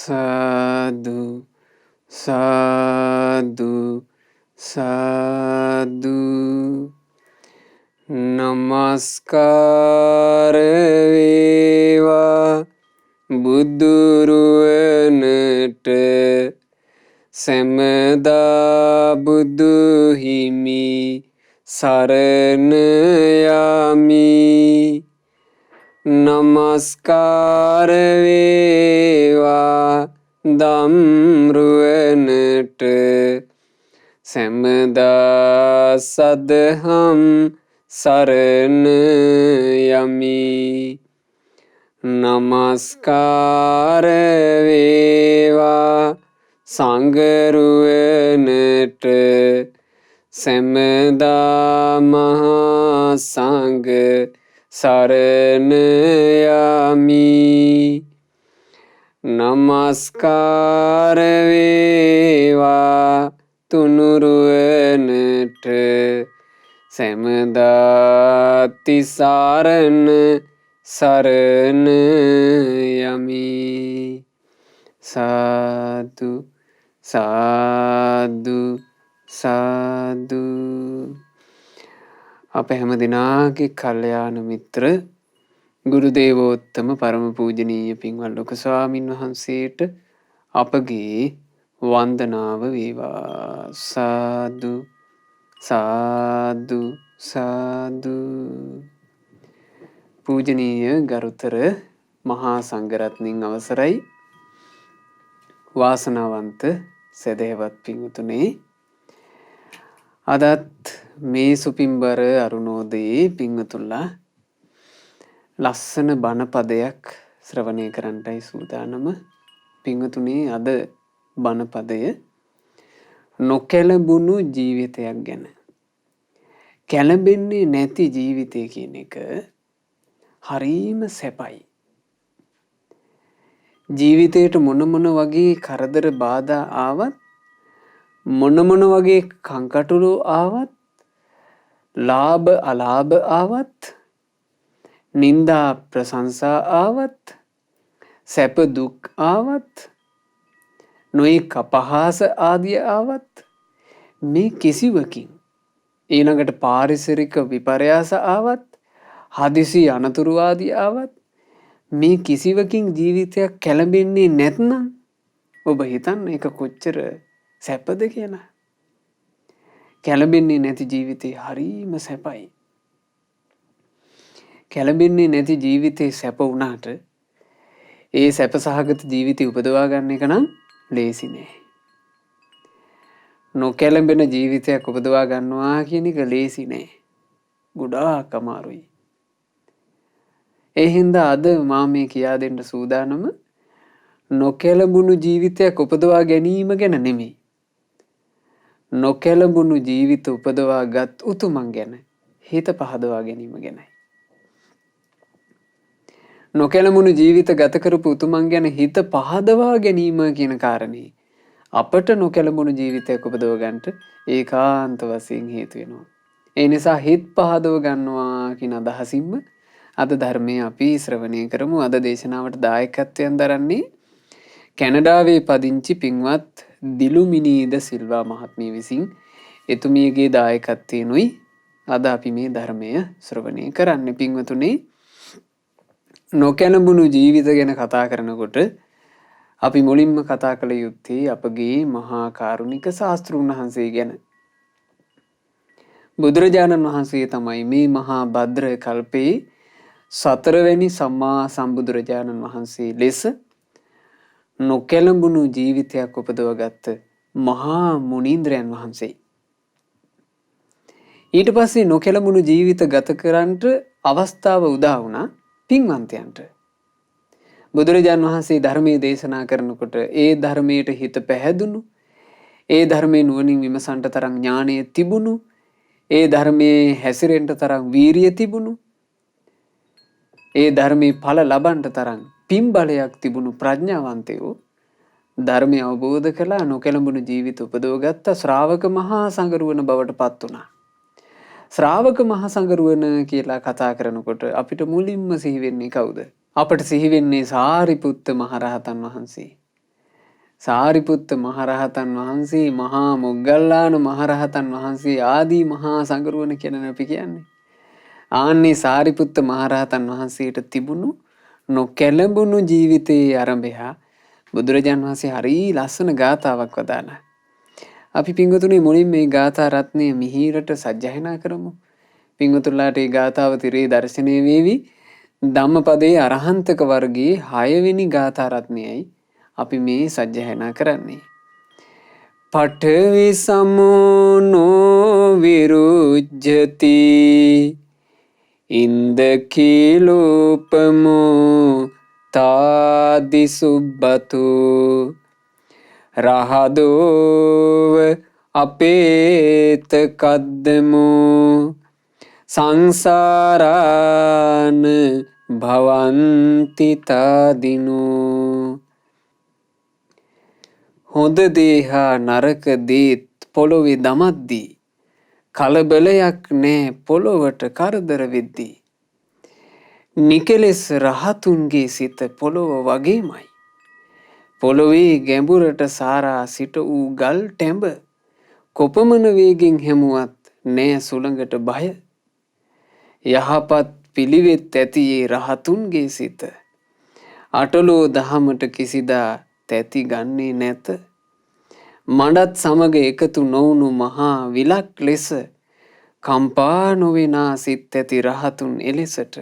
සාදු සාදු සාදු නමස්කාර වේවා බුදුරුවනට සැමදා බුදු හිමි සරණ යමි. නමස්කාර වේවා ධම්රුවනට සැමදා සදහම් සරණ යමි. නමස්කාර වේවා සංඝරුවනට සැමදා මහා සංඝ සරණ යමි. නමස්කාර වේවා තුනුරුවනට සැමදා තිසරණ සරණ යමි. සාදු සාදු සාදු. අප හැම දිනාගේ කල්යාණ මිත්‍ර ගුරු දේවෝත්තම පරම පූජනීය පින්වත් ලොකු ස්වාමින් වහන්සේට අපගේ වන්දනාව වේවා. සාදු සාදු සාදු. පූජනීය ගරුතර මහා සංඝරත්නයන් අවසරයි. වාසනාවන්ත සදහැවත් පින්වතුනේ, අදත් මේ සුපින්බර අරුණෝදයේ පින්වතුන්ලා ලස්සන බණ පදයක් ශ්‍රවණය කරන්නටයි සූදානම. පින්වතුනේ, අද බණ පදය නොකැළඹුණු ජීවිතයක් ගැන. කැළඹෙන්නේ නැති ජීවිතය කියන එක හරීම සැපයි. ජීවිතයට මොන වගේ කරදර බාධා ආවත්, මොන වගේ කංකටොළු ආවත්, ලාභ අලාභ ආවත්, නින්දා ප්‍රශංසා ආවත්, සැප දුක් ආවත්, නොයෙක් අපහාස ආදිය ආවත්, මේ කිසිවකින් ඊළඟට පාරිසරික විපර්යාස ආවත්, හදිසි අනතුරු ආදිය ආවත්, මේ කිසිවකින් ජීවිතයක් කැළඹෙන්නේ නැත්නම් ඔබ හිතන්න ඒක කොච්චර සැපද කියලා. කැළඹෙන්නේ නැති ජීවිතේ හරීම සැපයි. කැළඹෙන්නේ නැති ජීවිතේ සැප වුණාට ඒ සැප සහගත ජීවිතය උපදවා ගන්න එක නම් ලේසි නෑ. නොකැළඹෙන ජීවිතයක් උපදවා ගන්නවා කියන එක ලේසි නෑ. ගොඩාක් අමාරුයි. ඒ හින්දා අද මා මේ කියා දෙන්න සූදානම නොකැළඹුණු ජීවිතයක් උපදවා ගැනීම ගැන නෙමෙයි. නොකැළඹුණු ජීවිත උපදවා ගත් උතුමන් ගැන හිත පහදවා ගැනීම ගැනයි. නොකැළඹුණු ජීවිත ගත කරපු උතුමන් ගැන හිත පහදවා ගැනීම කියන කාරණේ අපට නොකැළඹුණු ජීවිතයක් උපදව ගන්නට ඒකාන්ත වශයෙන් හේතු වෙනවා. ඒ නිසා හිත පහදව ගන්නවා කියන අදහසින්ම අද ධර්මයේ අපි ශ්‍රවණය කරමු. අද දේශනාවට දායකත්වයෙන් දරන්නේ කැනඩාවේ පදිංචි පින්වත් දිලුමිනීද සිල්වා මහත්මිය විසින්. එතුමියගේ දායකත්වයෙන්ුයි අද අපි මේ ධර්මය ශ්‍රවණය කරන්න. පින්වතුනේ, නොකැළඹුණු ජීවිත ගැන කතා කරනකොට අපි මුලින්ම කතා කළ යුත්තේ අපගේ මහා කාරුණික ශාස්තෘන් වහන්සේ ගැන. බුදුරජාණන් වහන්සේ තමයි මේ මහා භද්‍ර කල්පයේ 4 වෙනි සම්මා සම්බුදුරජාණන් වහන්සේ ලෙස නොකැළඹුණු ජීවිතයක් උපදවගත්ත මහා මුනීන්ද්‍රයන් වහන්සේ. ඊට පස්සේ නොකැළඹුණු ජීවිත ගත කරන්නට අවස්ථාව උදා වුණා පින්වන්තයන්ට. බුදුරජාණන් වහන්සේ ධර්මයේ දේශනා කරනකොට ඒ ධර්මයට හිත පැහැදුණු, ඒ ධර්මයේ නුවණින් විමසන්ට තරම් ඥානය තිබුණු, ඒ ධර්මයේ හැසිරෙන්න තරම් වීරිය තිබුණු, ඒ ධර්මයේ ඵල ලබන්නට තරම් පින් බලයක් තිබුණු ප්‍රඥාවන්තයෝ ධර්මය අවබෝධ කළා. නොකැළඹුණු ජීවිත උපදවගත්ත ශ්‍රාවක මහා සංඝරුවන බවට පත් වුණා. ශ්‍රාවක මහා සංඝරුවන කියලා කතා කරනකොට අපිට මුලින්ම සිහි වෙන්නේ කවුද? අපට සිහි වෙන්නේ සාරිපුත්ත මහරහතන් වහන්සේ. සාරිපුත්ත මහරහතන් වහන්සේ, මහා මොග්ගල්ලාන මහරහතන් වහන්සේ ආදී මහා සංගරුවන කියන අපි කියන්නේ. ආන්නේ සාරිපුත්ත මහරහතන් වහන්සේට තිබුණු නොකැළඹුණු ජීවිතයේ ආරම්භය බුදුරජාන් වහන්සේ හරි ලස්සන ගාථාවක් වදාළා. අපි පින්වතුනි මුලින් මේ ගාථා රත්නය මිහිරට සජ්ජායනා කරමු. පින්වතුන්ලාට මේ ගාථාව තිරේ දර්ශනය වේවි. ධම්මපදයේ අරහන්තක වර්ගයේ 6 වෙනි ගාථා රත්නයයි අපි මේ සජ්ජායනා කරන්නේ. පඨවි සමෝ විරුජ්ජති ඉන්දකීලෝපමෝ තාදි සුබ්බතු රහදෝව අපේත කද්දමෝ සංසාරාන භවන්ති තාදිනෝ. හොඳ දේ හා නරක දේත් පොළොවේ දමද්දී කලබලයක් නෑ පොළොවට කරදර වෙද්දී. නිකලෙස් රහතුන්ගේ සිත පොළොව වගේමයි. පොළොවේ ගැඹුරට සාරා සිට වූ ගල් ටැඹ කොපමණ වේගෙන් හැමුවත් නෑ සුළඟට බය. යහපත් පිළිවෙත් ඇතියේ රහතුන්ගේ සිත අටලෝ දහමට කිසිදා තැති ගන්නේ නැත. මඩත් සමග එකතු නොවුණු මහා විලක් ලෙස කම්පා නොවෙනා සිත් ඇති රහතුන් එලෙසට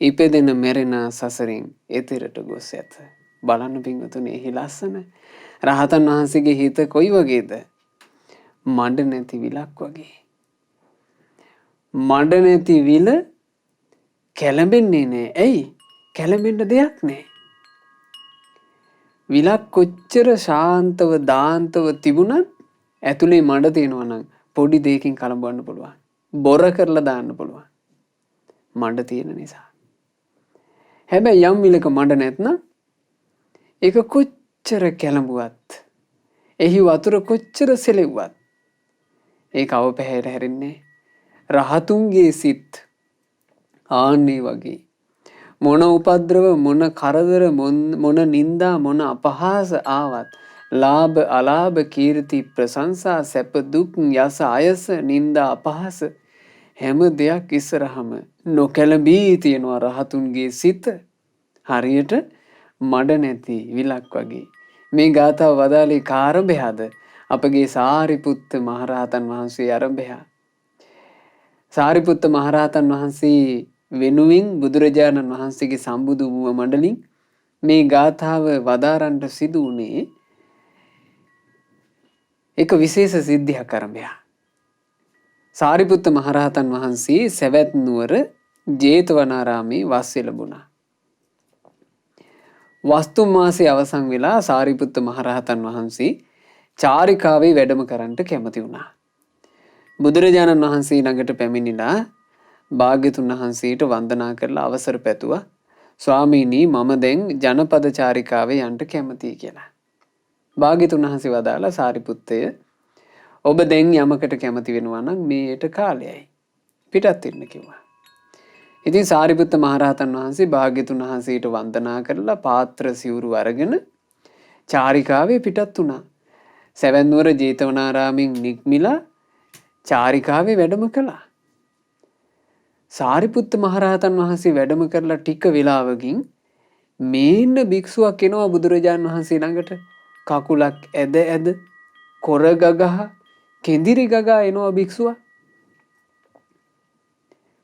ඉපදෙන මැරෙන සසරින් එතරට ගොස් ඇත. බලන්න පින්වතුනි එහි ලස්සන රහතන් වහන්සේගේ හිත කොයි වගේද? මඩ නැති විලක් වගේ. මඩ නැති විල කැළඹෙන්නේ නෑ. ඇයි? කැළඹෙන්න දෙයක් නෑ. විලක් කොච්චර ශාන්තව දාන්තව තිබුණත් ඇතුලේ මඩ තියෙනවා නම් පොඩි දෙයකින් කලඹවන්න පුළුවන්. බොර කරලා දාන්න පුළුවන්. මඩ තියෙන නිසා. හැබැයි යම් විලක මඩ නැත්නම් ඒක කොච්චර කැළඹුවත් එහි වතුර කොච්චර සෙලෙව්වත් ඒක අවපැහැයට හැරෙන්නේ. රහතුන්ගේ සිත් ආන්නේ වගේ මොන උපද්‍රව මොන කරදර මොන නින්දා මොන අපහාස ආවත් ලාභ අලාභ කීර්ති ප්‍රශංසා සැප දුක් යස අයස නින්දා අපහාස හැම දෙයක් ඉස්සරහම නොකැළඹී තියෙනවා රහතුන්ගේ සිත හරියට මඩ නැති විලක් වගේ. මේ ගාථාව වදාළේ කාරඹයද අපගේ සාරිපුත්ත මහරහතන් වහන්සේ ආරම්භය. සාරිපුත්ත මහරහතන් වහන්සේ වෙනුවෙන් බුදුරජාණන් වහන්සේගේ සම්බුදු වූ මණ්ඩලින් මේ ගාථාව වදාරන්නට සිදු වුණේ එක විශේෂ සිද්ධියක් ආරම්භය. සාරිපුත්ත මහරහතන් වහන්සේ සවැත් නුවර ජේතවනාරාමේ වාසය ලැබුණා. වස්තු මාසයේ අවසන් වෙලා සාරිපුත්ත මහරහතන් වහන්සේ චාරිකාවේ වැඩම කරන්නට කැමති වුණා. බුදුරජාණන් වහන්සේ ළඟට පැමිණිලා භාග්‍යතුන් වහන්සේට වන්දනා කරලා අවසර පැතුවා. ස්වාමීනි මම දැන් ජනපද චාරිකාවේ යන්න කැමතියි කියලා. භාග්‍යතුන් වහන්සේ වදාලා සාරිපුත්තය ඔබ දැන් යමකට කැමති වෙනවා නම් මේට කාලයයි. පිටත් වෙන්න කිව්වා. ඉතින් සාරිපුත්ත මහරහතන් වහන්සේ භාග්‍යතුන් වහන්සේට වන්දනා කරලා පාත්‍ර සිවුරු අරගෙන චාරිකාවේ පිටත් වුණා. සවැත් නුවර ජේතවනාරාමෙන් නික්මිලා චාරිකාවේ වැඩම කළා. සාරිපුත්ත මහරහතන් වහන්සේ වැඩම කරලා ටික වෙලාවකින් මේන්න භික්ෂුවක් එනවා බුදුරජාන් වහන්සේ ළඟට. කකුලක් ඇද ඇද කොර ගගහ කෙඳිරි ගගා එනවා භික්ෂුවක්.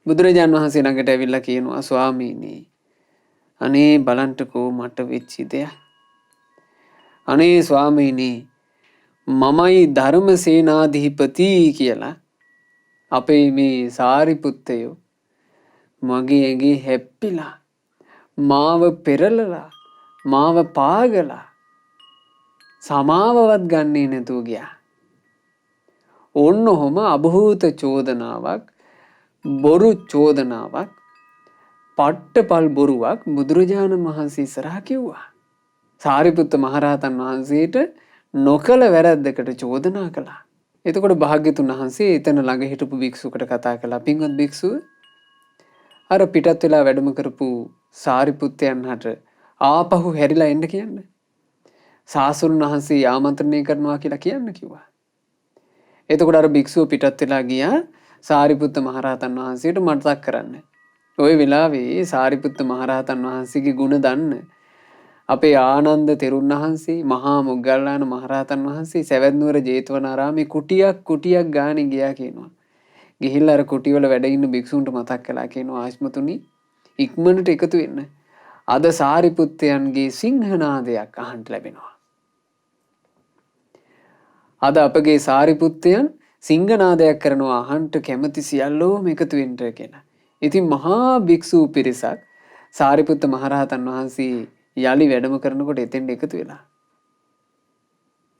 බුදුරජාන් වහන්සේ ළඟට ඇවිල්ලා කියනවා ස්වාමීනි අනේ බලන්ටකෝ මට වෙච්ච දෙයක්. අනේ ස්වාමීනි මමයි ධර්මසේනාධිපති කියලා අපේ මේ සාරිපුත්තයෝ මගේ ඇඟේ හැප්පිලා මාව පෙරලලා මාව පාගලා සමාවවත් ගන්නේ නැතුව ගියා. ඔන්නොහොම අභූත චෝදනාවක් බොරු චෝදනාවක් පට්ටපල් බොරුවක් බුදුරජාණන් වහන්සේ ඉස්සරහා කිව්වා. සාරිපුත්ත මහරහතන් වහන්සේට නොකල වැරද්දකට චෝදනා කළා. එතකොට භාග්‍යතුන් වහන්සේ එතන ළඟ හිටපු භික්ෂුවකට කතා කළා. පින්වත් භික්ෂුව අර පිටත් වෙලා වැඩම කරපු සාරිපුත්තයන් හට ආපහු හැරිලා එන්න කියන්න. සාසුන් වහන්සේ ආමන්ත්‍රණය කරනවා කියලා කියන්න කිව්වා. එතකොට අර භික්ෂුව පිටත් වෙලා ගියා සාරිපුත්ත මහරහතන් වහන්සේට මතක් කරන්න. ওই වෙලාවේ සාරිපුත්ත මහරහතන් වහන්සේගේ ගුණ දන්න අපේ ආනන්ද තෙරුන් වහන්සේ මහා මොග්ගල්ලාන මහරහතන් වහන්සේ සවැත් නුවර ජේතවනාරාමේ කුටියක් ගානේ ගියා කියනවා. ගිහිල්ලා අර කුටිවල වැඩ ඉන්න භික්ෂුන්ට මතක් කළා කියනවා ආශ්මතුනි ඉක්මනට එකතු වෙන්න. අද සාරිපුත්තයන්ගේ සිංහනාදයක් අහන්න ලැබෙනවා. අද අපගේ සාරිපුත්තයන් සිංහනාදයක් කරනවා අහන්ට කැමති සියල්ලෝම එකතු වෙන්න කියලා. ඉතින් මහා භික්ෂු පිරිසක් සාරිපුත්ත මහරහතන් වහන්සේ යලි වැඩම කරනකොට එතෙන්ට එකතු වෙලා.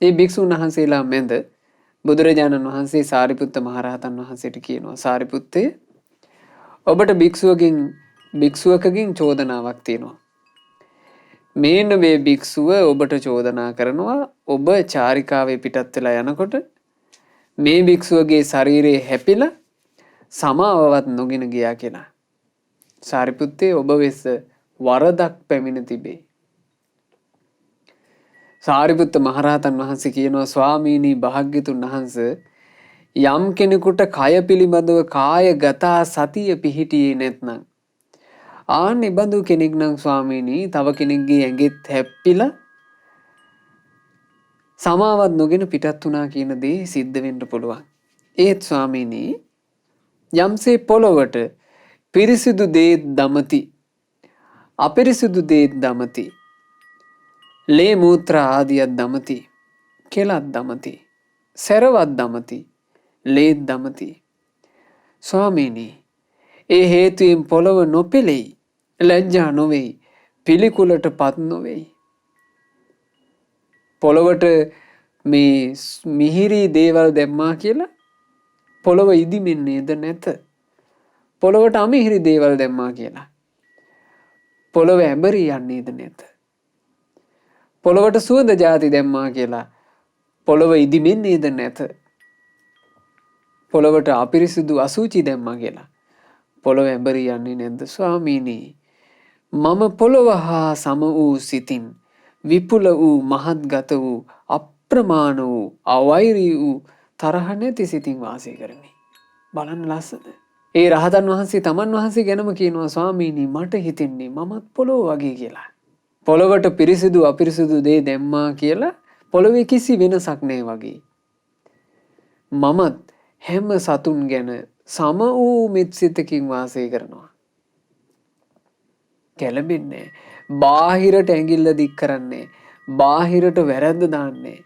මේ භික්ෂුන් වහන්සේලා මැද බුදුරජාණන් වහන්සේ සාරිපුත්ත මහරහතන් වහන්සේට කියනවා සාරිපුත්තේ ඔබට භික්ෂුවකගෙන් චෝදනාවක් තියෙනවා. මේන්න මේ භික්ෂුව ඔබට චෝදනා කරනවා ඔබ චාරිකාවේ පිටත් වෙලා යනකොට මේ භික්ෂුවගේ ශරීරයේ හැපිලා සමාවවත් නොගෙන ගියා කියලා. සාරිපුත්තේ ඔබ වෙස වරදක් පැමිණ තිබේ. සාරිපුත්ත මහරහතන් වහන්සේ කියනවා ස්වාමීනි භාග්‍යතුන් වහන්සේ යම් කෙනෙකුට කය පිළිබඳව කායගතා සතිය පිහිටියේ නැත්නම් ආන්නේ බඳු කෙනෙක් නම් ස්වාමීනි තව කෙනෙක්ගේ ඇඟෙත් හැප්පිලා සමාවත් නොගෙන පිටත් වුණා කියන දේ සිද්ධ වෙන්න පුළුවන්. ඒත් ස්වාමීනි යම්සේ පොළොවට පිරිසිදු දේ දමති අපිරිසිදු දේ දමති ලේ මූත්‍ර ආදියක් දමති කෙලක් දමති සැරවත් දමති ලේත් දමති ස්වාමීනි ඒ හේතුවෙන් පොළොව නොපෙළෙයි ලැජ්ජා නොවෙයි පිළිකුලට පත් නොවෙයි. පොළොවට මේ මිහිරි දේවල් දැම්මා කියලා පොළොව ඉදිමෙන්නේද නැත. පොළොවට අමිහිරි දේවල් දැම්මා කියලා පොළොව ඇඹරී යන්නේද නැත. පොළොවට සුවඳ ಜಾති දැම්මා කියලා පොළොව ඉදිමෙන්නේද නැත. පොළොවට අපිරිසිදු අසුචි දැම්මා කියලා පොළොව ඇඹරී යන්නේ නැද්ද ස්වාමීනි? මම පොළොව හා සම වූ සිතින් විපුල වූ මහත්ගත වූ අප්‍රමාණ වූ අවෛරී වූ තරහ නැති සිතින් වාසය කරමි. බලන්න ලස්සන. ඒ රහතන් වහන්සේ තමන් වහන්සේ ගැනම කියනවා ස්වාමීනි මට හිතෙන්නේ මමත් පොළොව වගේ කියලා. පොළොවට පිරිසිදු අපිරිසිදු දේ දැම්මා කියලා පොළොවේ කිසි වෙනසක් නැහැ වගේ. මමත් හැම සතුන් ගැන සම වූ මෙත්සිතකින් වාසය කරනවා. කැළඹෙන්නේ බාහිරට ඇඟිල්ල දික් කරන්නේ බාහිරට වැරද්ද දාන්නේ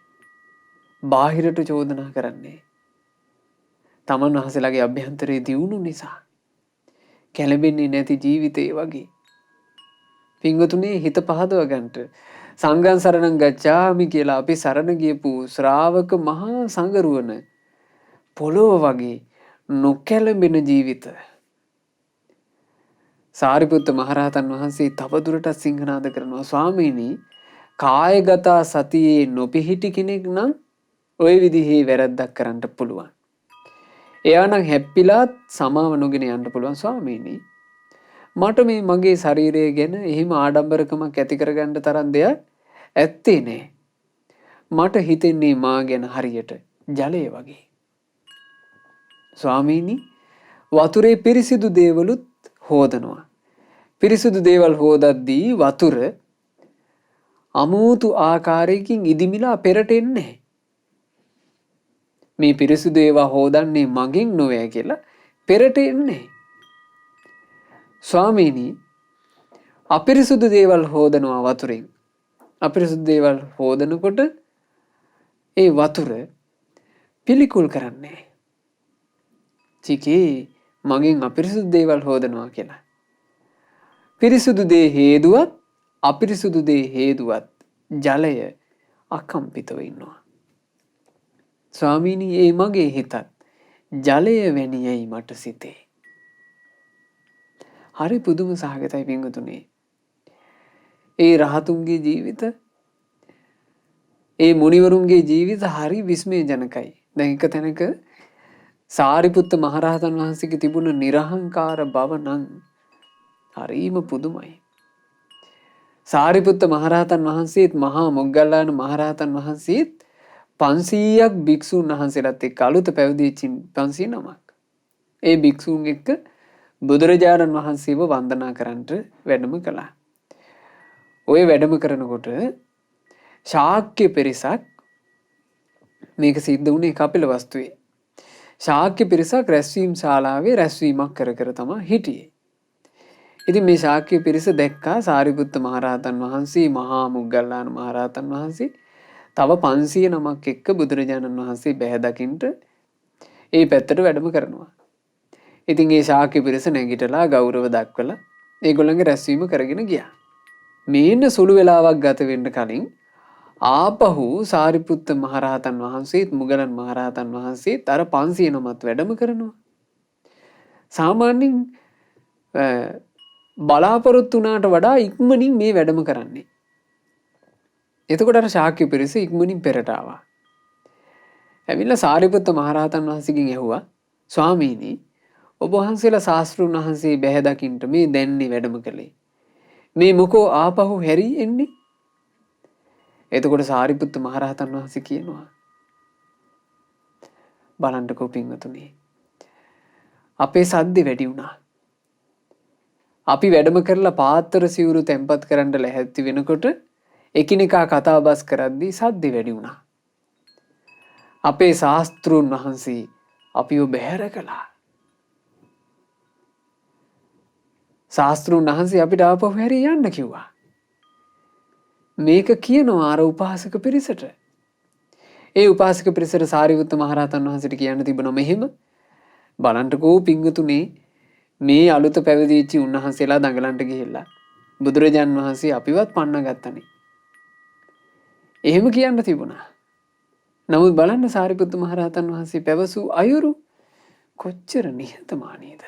බාහිරට චෝදනා කරන්නේ තමන් වහන්සේලාගේ අභ්‍යන්තරයේ දියුණු නිසා කැළඹෙන්නේ නැති ජීවිතේ වගේ. පින්වතුනි හිත පහදව ගන්නට සංඝං සරණං ගච්ඡාමි කියලා අපි සරණ ගියපු ශ්‍රාවක මහා සංඝරුවන පොළොව වගේ නොකැළඹෙන ජීවිත. සාරිපුත්ත මහරහතන් වහන්සේ තවදුරටත් සිංහනාද කරනවා ස්වාමීනි කායගත සතියේ නොපිහිටි කෙනෙක් නම් ওই විදිහේ වැරද්දක් කරන්න පුළුවන්. එයා නම් හැප්පිලාත් සමාව නොගෙන යන්න පුළුවන් ස්වාමීනි. මට මේ මගේ ශරීරය ගැන එහෙම ආඩම්බරකමක් ඇති කරගන්න තරම් දෙයක් ඇත්තේ නෑ. මට හිතෙන්නේ මා ගැන හරියට ජලය වගේ. ස්වාමීනි වතුරේ පිරිසිදු දේවලුත් හෝදනවා. පිරිසිදු දේවල් හෝදද්දී වතුර අමුතු ආකාරයකින් ඉදිමිලා පෙරට එන්නේ. මේ පිරිසිදු ඒවා හෝදන්නේ මගෙන් නොවේ කියලා පෙරට එන්නේ. ස්වාමීනි අපිරිසිදු දේවල් හෝදනවා වතුරෙන්. අපිරිසිදු දේවල් හෝදනකොට ඒ වතුර පිළිකුල් කරන්නේ. චිකේ මගෙන් අපිරිසිදු දේවල් හෝදනවා කියලා. පිරිසිදු දේ හේදුවත් අපිරිසිදු දේ හේදුවත් ජලය අකම්පිතව ඉන්නවා. ස්වාමීනි ඒ මගේ හිතත් ජලය වැනියයි මට සිතේ. හරි පුදුම සහගතයි පින්වතුනි. ඒ රහතුන්ගේ ජීවිත ඒ මුනිවරුන්ගේ ජීවිත හරි විස්මයජනකයි. දැන් එක තැනක සාරිපුත්ත මහරහතන් වහන්සේගේ තිබුණ නිර්හංකාර බව නම් හරිම පුදුමයි. සාරිපුත්ත මහරහතන් වහන්සේත් මහා මොග්ගල්ලාන මහරහතන් වහන්සේත් 500ක් භික්ෂුන් වහන්සේලාත් එක්ක අලුත පැවිදිච්ච 509ක්. ඒ භික්ෂුන් එක්ක බුදුරජාණන් වහන්සේව වන්දනා කරන්නට වැඩම කළා. ওই වැඩම කරනකොට ශාක්‍ය පිරිසක් මේක සිද්ධ වුණේ කපිලවස්තුවේ. ශාක්‍ය පිරිසක් රැස්වීම් ශාලාවේ රැස්වීමක් කර කර තමයි හිටියේ. ඉතින් මේ ශාක්‍ය පිරිස දැක්කා සාරිපුත්ත මහරහතන් වහන්සේ මහා මොග්ගල්ලාන මහරහතන් වහන්සේ තව 500 නමක් එක්ක බුදුරජාණන් වහන්සේ බැහැ දකින්න ඒ පැත්තට වැඩම කරනවා. ඉතින් ඒ ශාක්‍ය පිරිස නැගිටලා ගෞරව දක්වලා ඒගොල්ලන්ගේ රැස්වීම කරගෙන ගියා. මේන්න සුළු වෙලාවක් ගත වෙන්න කලින් ආපහු සාරිපුත්ත මහරහතන් වහන්සේත් මුගලන් මහරහතන් වහන්සේත් අර 500 නමත් වැඩම කරනවා. සාමාන්‍යයෙන් බලාපොරොත්තු වුණාට වඩා ඉක්මනින් මේ වැඩම කරන්නේ. එතකොට අර ශාක්‍ය පිරිස ඉක්මනින් පෙරට ආවා. ඇවිල්ලා සාරිපුත්ත මහරහතන් වහන්සේගෙන් ඇහුවා ස්වාමීනි ඔබ වහන්සේලා ශාස්ත්‍රුන් වහන්සේ බැහැ දකින්න මේ දැන්නේ වැඩම කළේ. මේ මොකෝ ආපහු හැරි එන්නේ? එතකොට සාරිපුත්ත මහරහතන් වහන්සේ කියනවා බලන්නකෝ පින්වතුනි අපේ සද්දේ වැඩි වුණා. අපි වැඩම කරලා පාත්‍ර සිවුරු තැම්පත් කරන්න ලැහැත්ති වෙනකොට එකිනෙකා කතා බස් කරද්දී සද්දේ වැඩි වුණා. අපේ ශාස්ත්‍රුන් වහන්සේ අපිව බැහැර කළා. ශාස්ත්‍රුන් වහන්සේ අපිට ආපහු හැරී යන්න කිව්වා. මේක කියනවා අර උපාසක පිරිසට. ඒ උපාසක පිරිසට සාරිපුත්ත මහරහතන් වහන්සේට කියන්න තිබුණා මෙහෙම බලන්නකෝ පින්වතුනි මේ අලුත පැවිදිච්ච උන්වහන්සේලා දඟලන්ට ගිහිල්ලා බුදුරජාන් වහන්සේ අපිවත් පන්න ගත්තනේ. එහෙම කියන්න තිබුණා. නමුත් බලන්න සාරිපුත්ත මහරහතන් වහන්සේ පැවසූ අයුරු කොච්චර නිහතමානීද?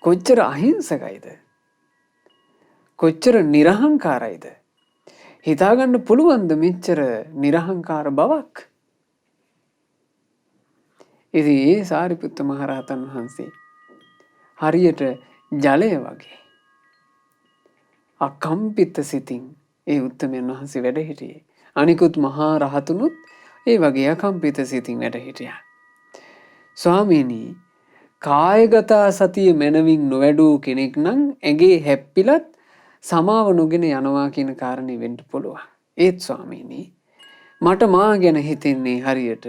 කොච්චර අහිංසකයිද? කොච්චර නිර්හංකාරයිද? හිතාගන්න පුළුවන්ද මෙච්චර නිර්හංකාර බවක්? ඉතින් ඒ සාරිපුත්ත මහරහතන් වහන්සේ හරියට ජලය වගේ අකම්පිත සිතින් ඒ උත්තමයන් වහන්සේ වැඩ හිටියේ. අනිකුත් මහා රහතුනුත් ඒ වගේ අකම්පිත සිතින් වැඩ හිටියා. ස්වාමීනි කායගත සතිය මනවින් නොවැඩූ කෙනෙක් නම් ඇගේ හැප්පිලත් සමාව නොගෙන යනවා කියන කාරණේ වෙන්න පුළුවන්. ඒත් ස්වාමීනි මට මා ගැන හිතෙන්නේ හරියට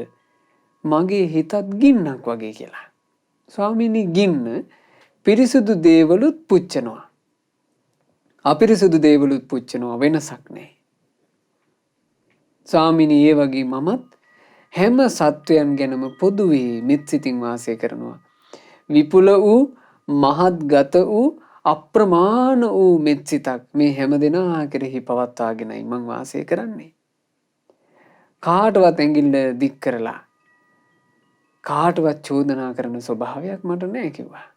මගේ හිතත් ගින්නක් වගේ කියලා. ස්වාමීනි ගින්න පිරිසුදු දේවලුත් පුච්චනවා. අපිරිසුදු දේවලුත් පුච්චනවා වෙනසක් නැහැ. ස්වාමීනි ඒ වගේ මමත් හැම සත්වයන් ගැනම පොදුවේ මෙත් සිතින් වාසය කරනවා. විපුල වූ මහත් ගත වූ අප්‍රමාණ වූ මෙත් සිතක් මේ හැම දෙනා කෙරෙහි පවත්වාගෙනයි මං වාසය කරන්නේ. කාටවත් ඇඟිල්ල දික් කරලා කාටවත් චෝදනා කරන ස්වභාවයක් මට නැහැ කිව්වා.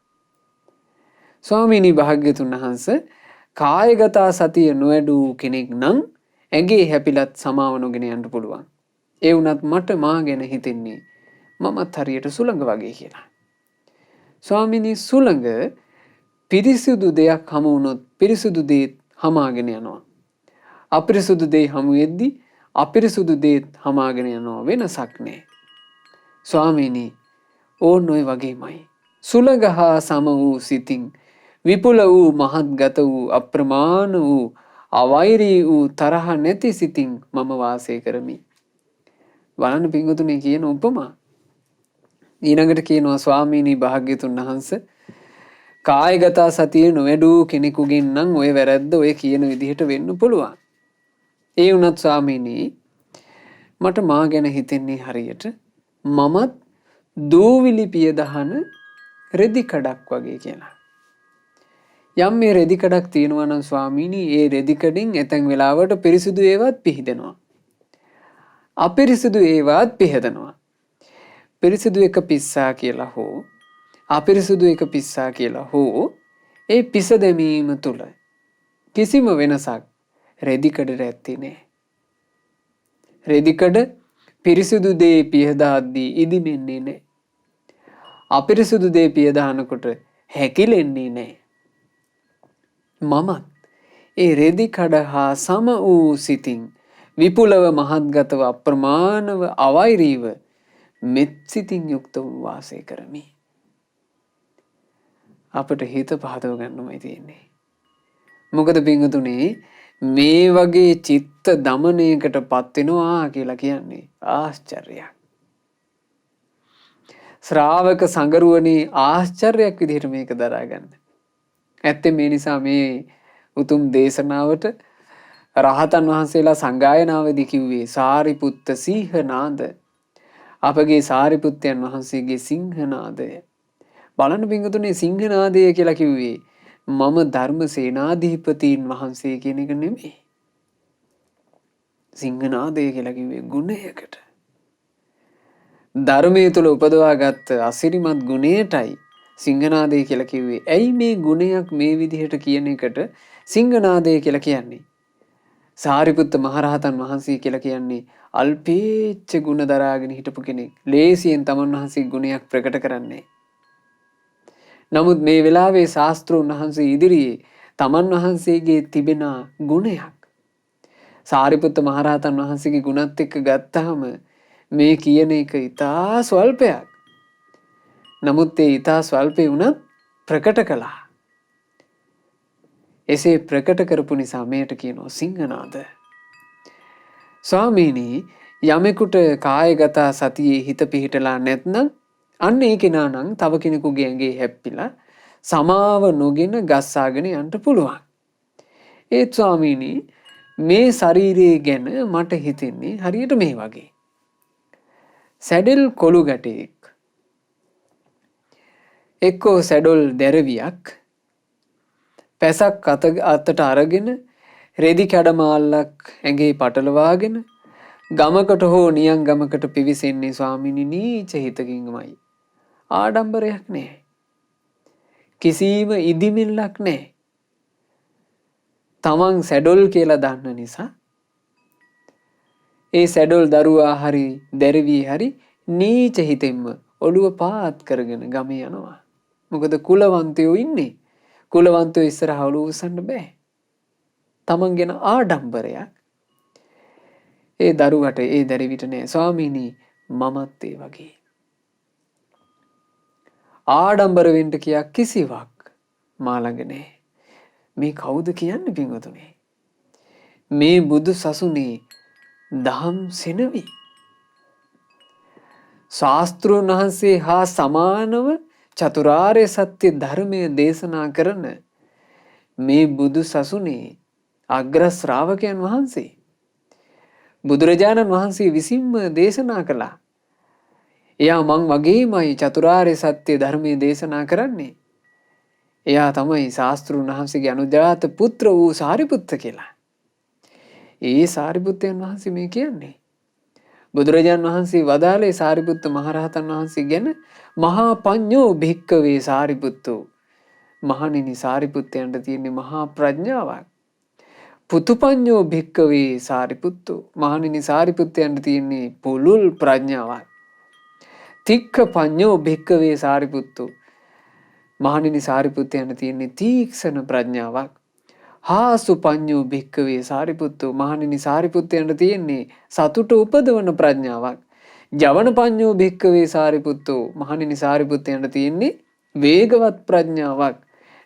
ස්වාමීනි භාග්‍යතුන් වහන්සේ කායගත සතිය නොවැඩූ කෙනෙක් නම් ඇගේ හැපිලත් සමාව නොගෙන යන්න පුළුවන්. ඒ වුණත් මට මා ගැන හිතෙන්නේ මමත් හරියට සුළඟ වගේ කියලා. ස්වාමීනි සුළඟ පිරිසිදු දෙයක් හමු වුණොත් පිරිසිදු දේත් හමාගෙන යනවා. අපිරිසිදු දේ හමු වෙද්දී අපිරිසිදු දේත් හමාගෙන යනවා වෙනසක් නැහැ. ස්වාමීනි ඕන් ඔය වගේමයි. සුළඟ හා සම වූ සිතින් විපුල වූ මහත් ගත වූ අප්‍රමාණ වූ අවෛරී වූ තරහ නැති සිතින් මම වාසය කරමි. බලන්න පින්වතුනි කියන උපමා. ඊළඟට කියනවා ස්වාමීනි භාග්‍යතුන් වහන්සේ කායගත සතිය නොවැඩූ කෙනෙකුගෙන් නම් ඔය වැරද්ද ඔය කියන විදිහට වෙන්න පුළුවන්. ඒ වුණත් ස්වාමීනි මට මා ගැන හිතෙන්නේ හරියට මමත් දූවිලි පිය දහන රෙදි කඩක් වගේ කියලා. යම් මේ රෙදි කඩක් තියෙනවා නම් ස්වාමීනි ඒ රෙදි කඩෙන් ඇතැම් වෙලාවට පිරිසිදු ඒවත් පිහිදෙනවා. අපිරිසිදු ඒවත් පිහදනවා. පිරිසිදු එක පිස්සා කියලා හෝ අපිරිසිදු එක පිස්සා කියලා හෝ ඒ පිස දැමීම තුළ කිසිම වෙනසක් රෙදිකඩට ඇත්තේ නැහැ. රෙදිකඩ පිරිසිදු දේ පිහදාද්දී ඉදිමෙන්නේ නැහැ. අපිරිසිදු දේ පියදානකොට හැකිලෙන්නේ නැහැ. මමත් ඒ රෙදි කඩ හා සම වූ සිතින් විපුලව මහත්ගතව අප්‍රමාණව අවෛරීව මෙත් සිතින් යුක්ත වූ වාසය කරමි. අපට හිත පහදව ගන්නමයි තියෙන්නේ. මොකද පිංගුතුනේ මේ වගේ චිත්ත දමනයකට පත් වෙනවා කියලා කියන්නේ ආශ්චර්යයක්. ශ්‍රාවක සංගරුවනේ ආශ්චර්යයක් විදිහට මේක දරා ගන්න. ඇත්තේ මේ නිසා මේ උතුම් දේශනාවට රහතන් වහන්සේලා සංගායනාවේදී කිව්වේ සාරිපුත්ත සීහනාද, අපගේ සාරිපුත්තයන් වහන්සේගේ සිංහනාදය. බලන්න පිංගුතුනේ සිංහනාදය කියලා කිව්වේ මම ධර්ම සේනාධිපතීන් වහන්සේ කියන එක නෙමෙයි. සිංහනාදය කියලා කිව්වේ ගුණයකට. ධර්මයේ තුල උපදවාගත් අසිරිමත් ගුණයටයි සිංහනාදය කියලා කිව්වේ. ඇයි මේ ගුණයක් මේ විදිහට කියන එකට සිංහනාදය කියලා කියන්නේ? සාරිපුත්ත මහරහතන් වහන්සේ කියලා කියන්නේ අල්පේච්ඡ ගුණ දරාගෙන හිටපු කෙනෙක්. ලේසියෙන් තමන් වහන්සේ ගුණයක් ප්‍රකට කරන්නේ. නමුත් මේ වෙලාවේ ශාස්ත්‍රූන් වහන්සේ ඉදිරියේ තමන් වහන්සේගේ තිබෙන ගුණයක් සාරිපුත්ත මහරහතන් වහන්සේගේ ගුණත් එක්ක ගත්තාම මේ කියන එක ඉතා ස්වල්පයක්. නමුත් ඒ ඉතා ස්වල්පේ වුණත් ප්‍රකට කළා. එසේ ප්‍රකට කරපු නිසා මේට කියනවා සිංහනාද. ස්වාමීනි, යමෙකුට කායගත සතියේ හිත පිහිටලා නැත්නම් අන්න ඒ කෙනා නම් තව කෙනෙකුගේ ඇඟේ හැප්පිලා සමාව නොගෙන ගස්සාගෙන යන්න පුළුවන්. ඒත් ස්වාමීනි, මේ ශරීරය ගැන මට හිතෙන්නේ හරියට මේ වගේ. සැඩෙල් කොළු ගැටෙක් එක්කෝ සැඩොල් දැරවියක් පැසක් අතට අරගෙන රෙදි කැඩමාල්ලක් ඇඟේ පටලවාගෙන ගමකට හෝ නියං ගමකට පිවිසෙන්නේ ස්වාමීනි නීච හිතකින්මයි. ආඩම්බරයක් නැහැ. කිසිම ඉදිමිල්ලක් නැහැ. තමන් සැඩොල් කියලා දන්න නිසා ඒ සැඩොල් දරුවා හරි දැරවී හරි නීච හිතෙන්ම ඔළුව පාත් කරගෙන ගමේ යනවා. මොකද කුලවන්තයෝ ඉන්නේ. කුලවන්තයෝ ඉස්සරහා ඔළුව උස්සන්න බෑ. තමන් ගැන ආඩම්බරයක් ඒ දරුවට ඒ දැරිවිට නෑ. ස්වාමීනි, මමත් ඒ වගේ. ආඩම්බර වෙන්න කියා කිසිවක් මා ළඟ නෑ. මේ කවුද කියන්නේ පින්වතුනි? මේ බුදු සසුනේ දහම් සෙනවි. ශාස්ත්‍රූන් වහන්සේ හා සමානව චතුරාර්ය සත්‍ය ධර්මය දේශනා කරන මේ බුදු සසුනේ අග්‍ර ශ්‍රාවකයන් වහන්සේ බුදුරජාණන් වහන්සේ විසින්ම දේශනා කළා. එයා මං වගේමයි චතුරාර්ය සත්‍ය ධර්මය දේශනා කරන්නේ. එයා තමයි ශාස්ත්‍රූන් වහන්සේගේ අනුජාත පුත්‍ර වූ සාරිපුත්ත කියලා. ඒ සාරිපුත්තයන් වහන්සේ මේ කියන්නේ. බුදුරජාණන් වහන්සේ වදාළේ සාරිපුත්ත මහරහතන් වහන්සේ ගැන මහා පඤ්ඤෝ භික්කවේ සාරිපුත්තෝ. මහණෙනි, සාරිපුත්තයන්ට තියෙන මහා ප්‍රඥාවක්. පුතුපඤ්ඤෝ භික්කවේ සාරිපුත්තෝ. මහණෙනි, සාරිපුත්තයන්ට තියෙන පුළුල් ප්‍රඥාවක්. තික්ඛ පඤ්ඤෝ භික්කවේ සාරිපුත්තෝ. මහණෙනි, සාරිපුත්තයන්ට තියෙන තීක්ෂණ ප්‍රඥාවක්. හාසු පඤ්ඤෝ භික්කවේ සාරිපුත්තෝ. මහණෙනි, සාරිපුත්තයන්ට තියෙන්නේ සතුට උපදවන ප්‍රඥාවක්. ජවන පඤ්ඤෝ භික්කවේ සාරිපුත්තෝ. මහණෙනි, සාරිපුත්තයන්ට තියෙන්නේ වේගවත් ප්‍රඥාවක්.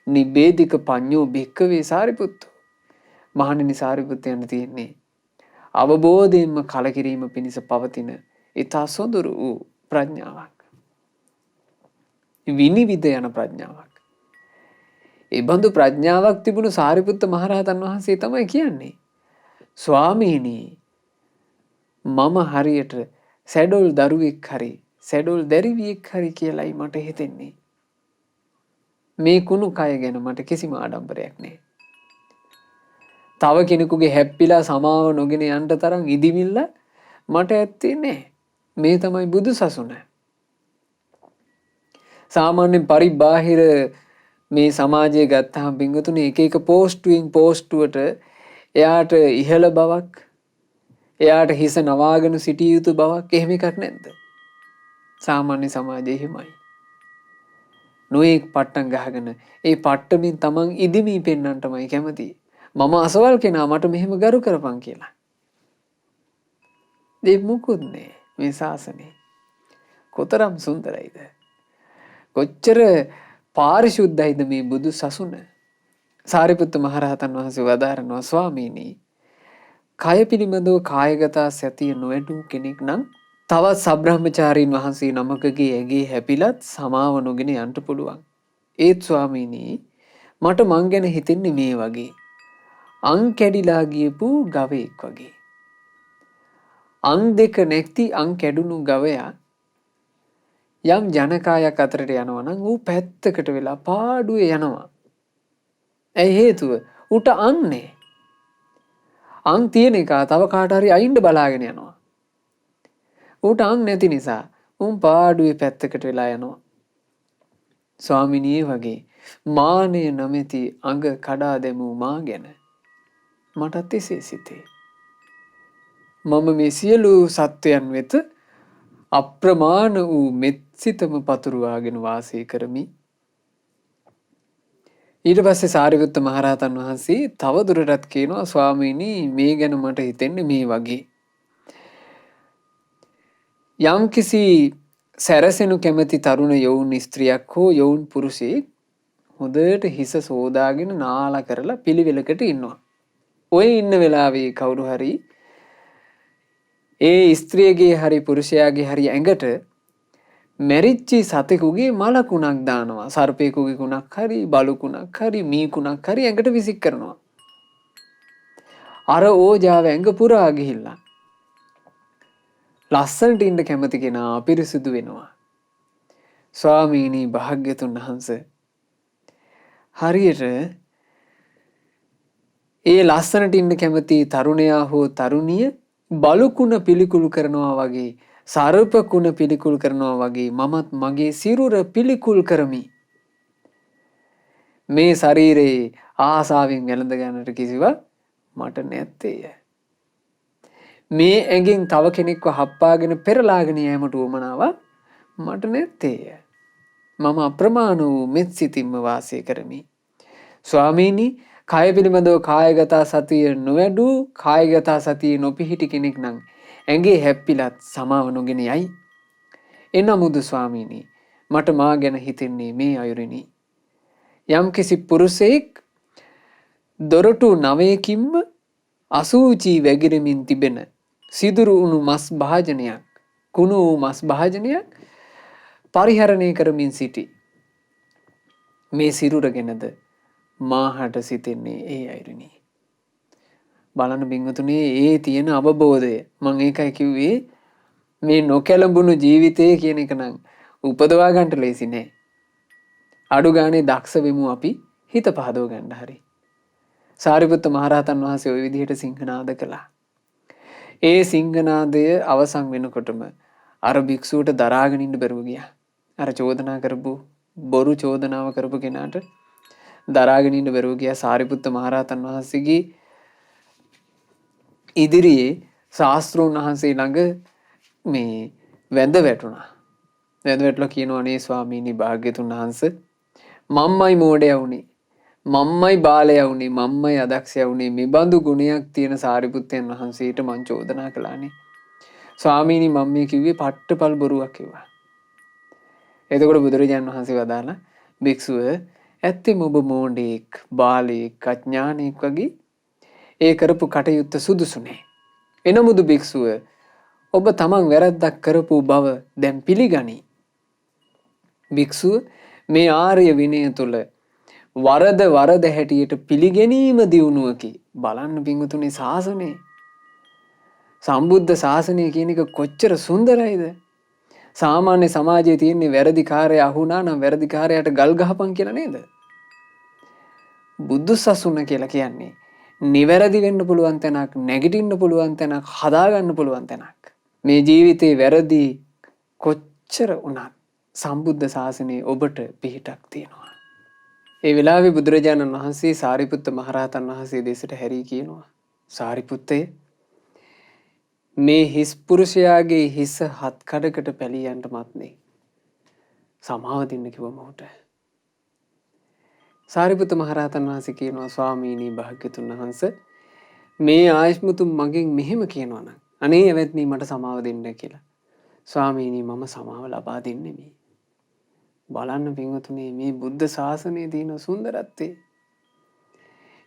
නිබේධික පඤ්ඤෝ භික්කවේ සාරිපුත්තෝ. මහණෙනි, සාරිපුත්තයන්ට තියෙන්නේ අවබෝධයෙන්ම කලකිරීම පිණිස පවතින ඊතා සොඳුරු වූ ප්‍රඥාවක්. විනිවිද යන ප්‍රඥාවක්. ඒ බඳු ප්‍රඥාවක් තිබුණු සාරිපුත්ත මහරහතන් වහන්සේ තමයි කියන්නේ, ස්වාමීනි, මම හරියට සැඩොල් දරුවෙක් හරි සැඩොල් දැරිවියෙක් හරි කියලායි මට හිතෙන්නේ. මේ කුණු කය ගැන මට කිසිම ආඩම්බරයක් නැහැ. තව කෙනෙකුගේ හැප්පිලා සමාව නොගෙන යන්න තරම් ඉදිමිල්ල මට ඇත්තේ නැහැ. මේ තමයි බුදු සසුන. සාමාන්‍යයෙන් පරිබාහිර මේ සමාජයේ ගත්තාම පින්වතුනි එක එක පෝස්ටුවෙන් පෝස්ටුවට එයාට ඉහළ බවක්, එයාට හිස නවාගෙන සිටිය යුතු බවක් එහෙම එකක් නැද්ද? සාමාන්‍ය සමාජයේ එහෙමයි. නොඑක් පට්ටම් ගහගෙන ඒ පට්ටමින් තමන් ඉදිමී පෙන්නන්නටමයි කැමති. මම අසවල් කෙනා මට මෙහෙම ගරු කරපන් කියලා. ඒ මුකුත් නෑ මේ ශාසනේ. කොතරම් සුන්දරයිද? කොච්චර පාරිශුද්ධයිද මේ බුදු සසුන? සාරිපුත්ත මහරහතන් වහන්සේ වදාරනවා ස්වාමීනි, කය පිළිබඳව කායගත සතිය නොවැඩූ කෙනෙක් නම් තවත් සබ්‍රහ්මචාරීන් වහන්සේ නමකගේ ඇගේ හැපිලත් සමාව නොගෙන යන්න පුළුවන්. ඒත් ස්වාමීනි, මට මං ගැන හිතෙන්නේ මේ වගේ. අං කැඩිලා ගියපු ගවයෙක් වගේ. අං දෙක නැති අං කැඩුණු ගවයා යම් ජනකායක් අතරට යනවා නම් ඌ පැත්තකට වෙලා පාඩුවේ යනවා. ඇයි හේතුව? ඌට අං නැහැ. අං තියෙන එක තව කාට හරි අයින්ද බලාගෙන යනවා. ඌට අං නැති නිසා උන් පාඩුවේ පැත්තකට වෙලා යනවා. ස්වාමිනියේ වගේ මානය නැමැති අඟ කඩා දැමූ මා ගැන මටත් එසේ සිතේ. මම මේ සියලු සත්වයන් වෙත අප්‍රමාණ වූ මෙත්සිතම පතුරවාගෙන වාසය කරමි. ඊට පස්සේ සාරිපුත්ත මහරහතන් වහන්සේ තව දුරටත් කියනවා ස්වාමීනි, මේ ගැන මට හිතෙන්නේ මේ වගේ. යම්කිසි සැරසෙනු කැමති තරුණ යොවුන් ස්ත්‍රියක් හෝ යොවුන් පුරුෂයෙක් හොඳට හිස සෝදාගෙන නාලා කරලා පිළිවෙලකට ඉන්නවා. ඔය ඉන්න වෙලාවේ කවුරු හරි ඒ ස්ත්‍රියගේ හරි පුරුෂයාගේ හරි ඇඟට මැරිච්චි සතෙකුගේ මලකුණක් දානවා. සර්පයෙකුගේ කුණක් හරි බලුකුණක් හරි මී කුණක් හරි ඇඟට විසික් කරනවා. අර ඕජාව ඇඟ පුරා ගිහිල්ලා ලස්සනට ඉන්න කැමති කෙනා අපිරිසුදු වෙනවා. ස්වාමීනි භාග්‍යතුන් වහන්සේ, හරියට ඒ ලස්සනට ඉන්න කැමති තරුණයා හෝ තරුණිය බලුකුණ පිළිකුල් කරනවා වගේ, සර්පකුණ පිළිකුල් කරනවා වගේ මමත් මගේ සිරුර පිළිකුල් කරමි. මේ ශරීරයේ ආසාවෙන් වැළඳ ගන්නට කිසිවක් මට නැත්තේය. මේ ඇඟෙන් තව කෙනෙක්ව හප්පාගෙන පෙරලාගෙන යෑමට උවමනාවක් මට නැත්තේය. මම අප්‍රමාණ වූ මෙත් සිතින්ම වාසය කරමි. ස්වාමීනි, කය පිළිබඳව කායගත සතිය නොවැඩූ, කායගත සතිය නොපිහිටි කෙනෙක් නම් ඇඟේ හැප්පිලත් සමාව නොගෙන යයි. එනමුදු ස්වාමීනි, මට මා ගැන හිතෙන්නේ මේ අයුරිනි. යම්කිසි පුරුෂයෙක් දොරටු 9කින්ම අසූචි වැగిරමින් තිබෙන සිදුරු වුණු මස් භාජනයක්, කුණු වූ මස් භාජනයක් පරිහරණය කරමින් සිටි. මේ සිරුර ගැනද මාහට සිතෙන්නේ ඒ අයුරිනි. බලන්න බින්වතුනි, ඒ තියෙන අවබෝධය. මම ඒකයි කිව්වේ මේ නොකැලඹුණු ජීවිතය කියන එක නම් උපදවා ගන්නට ලේසි නෑ. අඩු ගානේ දක්ෂ වෙමු අපි හිත පහදව ගන්න හරි. සාරිපුත්ත මහරහතන් වහන්සේ ওই විදිහට සිංහනාද කළා. ඒ සිංහනාදය අවසන් වෙනකොටම අර භික්ෂුවට දරාගෙන ඉන්න බැරුව ගියා. අර චෝදනා කරපු බොරු චෝදනාව කරපු කෙනාට දරාගෙන ඉන්න බැරුව ගියා. සාරිපුත්ත මහරහතන් වහන්සේගේ ඉදිරියේ ශාස්ත්‍රෝන් වහන්සේ ළඟ මේ වැඳ වැටුණා. වැඳ වැටලා කියනවා, "අනේ ස්වාමීනි භාග්‍යතුන් වහන්සේ, මම්මයි මෝඩයා වුනේ. මම්මයි බාලයා වුනේ. මම්මයි අදක්ෂයා වුනේ. මේ බඳු ගුණයක් තියෙන සාරිපුත්තයන් වහන්සේට මං චෝදනා කළානේ. ස්වාමීනි, මම මේ කිව්වේ පට්ටපල් බොරුවක් කිව්වා." එතකොට බුදුරජාණන් වහන්සේ වදාලා, "භික්ෂුව, ඇත්තෙම ඔබ මෝඩෙක්, බාලයෙක්, අඥානෙක් වගේ ඒ කරපු කටයුත්ත සුදුසු නෑ. එනමුදු භික්ෂුව, ඔබ තමන් වැරද්දක් කරපු බව දැන් පිළිගනී. භික්ෂුව, මේ ආර්ය විනය තුල වරද හැටියට පිළිගැනීම දියුණුවකි." බලන්න පින්වතුනි, ශාසනය, සම්බුද්ධ ශාසනය කියන එක කොච්චර සුන්දරයිද? සාමාන්‍ය සමාජයේ තියෙන වැරදි කාර්යය අහුණා නම් වැරදි කාර්යයට ගල් ගහපන් කියලා නේද? බුදු සසුන කියලා කියන්නේ නිවැරදි වෙන්න පුළුවන් තැනක්, නැගිටින්න පුළුවන් තැනක්, හදාගන්න පුළුවන් තැනක්. මේ ජීවිතේ වැරදි කොච්චර වුණත් සම්බුද්ධ ශාසනයේ ඔබට පිහිටක් තියෙනවා. ඒ වෙලාවේ බුදුරජාණන් වහන්සේ සාරිපුත්ත මහරහතන් වහන්සේ දෙසට හැරී කියනවා, "සාරිපුත්තේ, මේ හිස් පුරුෂයාගේ හිස හත් කඩකට පැලියන්ට මත්නේ සමාව දෙන්න කිව්ව මොහොත. සාරිපුත්ත මහරහතන් වහන්සේ කියනවා ස්වාමීනි භාග්‍යතුන් වහන්සේ මේ ආයස්මුතුන් මගෙන් මෙහෙම කියනවා නම් අනේ එවත්නි මට සමාව දෙන්න කියලා. ස්වාමීනි මම සමාව ලබා දෙන්නේ මේ. බලන්න පින්වතුනි මේ බුද්ධ ශාසනයේ තියෙන සුන්දරත්වය.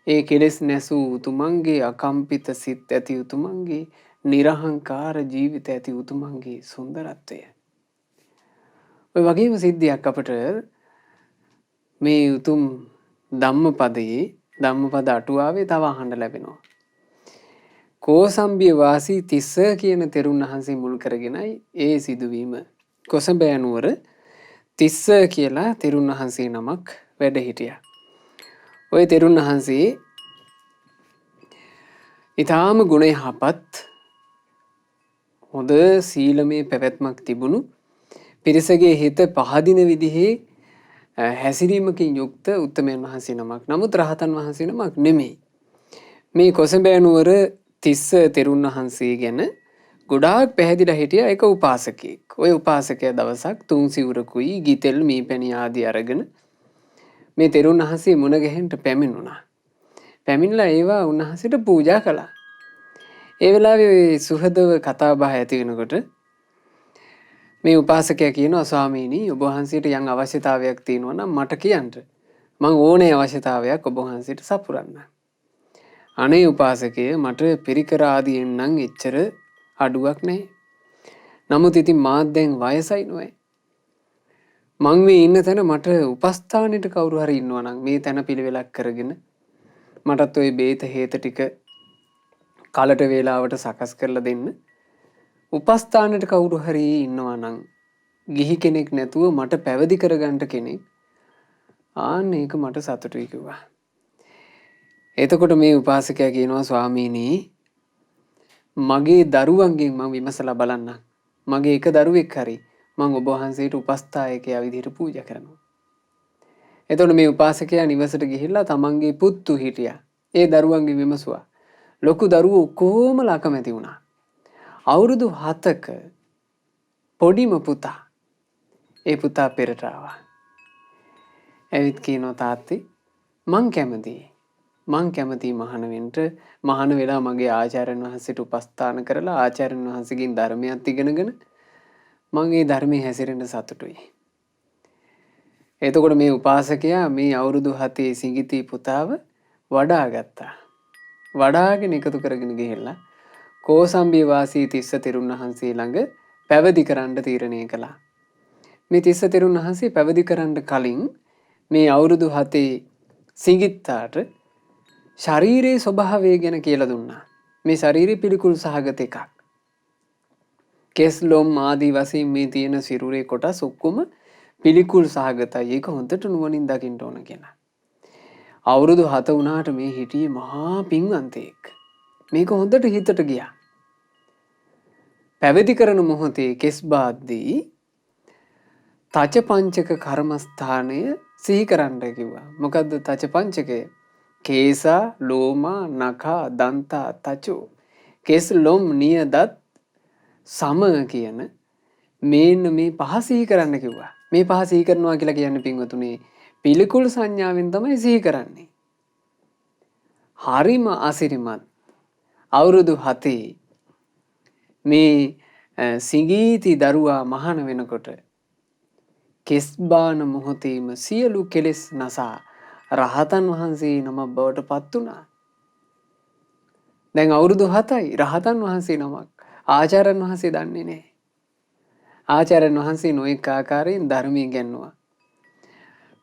ඒ කෙලෙස් නැසූ උතුමන්ගේ අකම්පිත සිත් ඇති උතුමන්ගේ නිර්හංකාර ජීවිත ඇති උතුමන්ගේ සුන්දරත්වය. ඔය වගේම සිද්ධියක් අපට මේ උතුම් ධම්මපදයේ ධම්මපද අටුවාවේ තව අහන්න ලැබෙනවා. කෝසම්බිය වාසී තිස්ස කියන තෙරුන් වහන්සේ මුල් කරගෙනයි ඒ සිදුවීම. කොසඹෑ නුවර තිස්ස කියලා තෙරුන් වහන්සේ නමක් වැඩ හිටියා. ඔය තෙරුන් වහන්සේ ඊටාම ගුණ යහපත් හොඳ සීලමය පැවැත්මක් තිබුණු පිරිසගේ හිත පහදින විදිහේ හැසිරීමකින් යුක්ත උත්තමයන් වහන්සේ නමක්. නමුත් රහතන් වහන්සේ නමක් නෙමෙයි. මේ කොසඹෑ නුවර තිස්ස තෙරුන් වහන්සේ ගැන ගොඩාක් පැහැදිලා හිටිය එක උපාසකයෙක්. ওই උපාසකයා දවසක් තුන් සිවුරකුයි ගිතෙල් මී පැණි ආදී අරගෙන මේ තෙරුන් වහන්සේ මුණ ගැහෙන්න පැමිණුණා. පැමිණලා ඒවා උන්වහන්සේට පූජා කළා. ඒ වෙලාවේ සුහදව කතා බහ ඇති වෙනකොට මේ උපාසකයා කියනවා ස්වාමීනි ඔබ වහන්සේට යම් අවශ්‍යතාවයක් තියෙනවා නම් මට කියන්න. මම ඕනේ අවශ්‍යතාවයක් ඔබ වහන්සේට සපුරන්න. අනේ උපාසකය මට පිරිකර ආදීන් නම් එච්චර අඩුවක් නැහැ. නමුත් ඉතින් මාත් දැන් වයසයි නෝයි. මං මේ ඉන්න තැන මට උපස්ථානෙට කවුරු හරි ඉන්නවා නම් මේ තැන පිළිවෙලක් කරගෙන මටත් ওই බේත හේත ටික කලට වේලාවට සකස් කරලා දෙන්න. උපස්ථානෙට කවුරු හරි ඉන්නවා නම් ගිහි කෙනෙක් නැතුව මට පැවිදි කරගන්න කෙනෙක් ආන්න ඒක මට සතුටුයි කිව්වා. එතකොට මේ උපාසකයා කියනවා ස්වාමීනි මගේ දරුවන්ගෙන් මම විමසලා බලන්න. මගේ එක දරුවෙක් හරි මම ඔබ වහන්සේට උපස්ථායකයා විදිහට පූජා කරනවා. එතකොට මේ උපාසකයා නිවසට ගිහිල්ලා තමන්ගේ පුත්තු හිටියා. ඒ දරුවන්ගෙන් විමසුවා. ලොකු දරුවෝ කොහොම ලකමැති වුණා. අවුරුදු 7ක පොඩිම පුතා. ඒ පුතා පෙරට ආවා. ඇවිත් කියනවා තාත්තේ මං කැමතියි. මං කැමතියි මහාන වෙන්න. මහාන වෙලා මගේ ආචාර්යන් වහන්සේට උපස්ථාන කරලා ආචාර්යන් වහන්සේගෙන් ධර්මයක් ඉගෙනගෙන මං ඒ ධර්මයේ හැසිරෙන්න සතුටුයි. එතකොට මේ උපාසකයා මේ අවුරුදු 7 සිඟිති පුතාව වඩා ගත්තා. වඩාගෙන එකතු කරගෙන ගිහිල්ලා කෝසම්බිය වාසී තිස්ස තෙරුන් වහන්සේ ළඟ පැවිදි කරන්න තීරණය කළා. මේ තිස්ස තෙරුන් වහන්සේ පැවිදි කරන්න කලින් මේ අවුරුදු 7 සිඟිත්තාට ශරීරයේ ස්වභාවය ගැන කියලා දුන්නා. මේ ශරීරය පිළිකුල් සහගත එකක්. කෙස් ලොම් ආදී වශයෙන් මේ තියෙන සිරුරේ කොටස් ඔක්කොම පිළිකුල් සහගතයි. ඒක හොඳට නුවණින් දකින්න ඕන කියලා. අවුරුදු 7 වුණාට මේ හිටියේ මහා පින්වන්තයෙක්. මේක හොඳට හිතට ගියා. පැවිදි කරන මොහොතේ කෙස් බාද්දී තච පංචක කර්මස්ථානය සිහි කරන්න කිව්වා. මොකද්ද තච පංචකය? කේසා, ලෝමා, නඛා, දන්තා, තචෝ. කෙස් ලොම් නිය දත් සම කියන මේන්න මේ පහ සිහි කරන්න කිව්වා. මේ පහ සිහි කරනවා කියලා කියන්නේ පින්වතුනි පිළිකුල් සංඥාවෙන් තමයි සිහි කරන්නේ. හරිම අසිරිමත් අවුරුදු 7 මේ සිඟීති දරුවා මහාන වෙනකොට කෙස් බාන මොහොතේම සියලු කෙලෙස් නසා රහතන් වහන්සේ නමක් බවට පත් වුණා. දැන් අවුරුදු 7යි රහතන් වහන්සේ නමක්. ආචාර්යන් වහන්සේ දන්නේ නැහැ. ආචාර්යන් වහන්සේ නොඑක ආකාරයෙන් ධර්මය ඉගෙනුවා.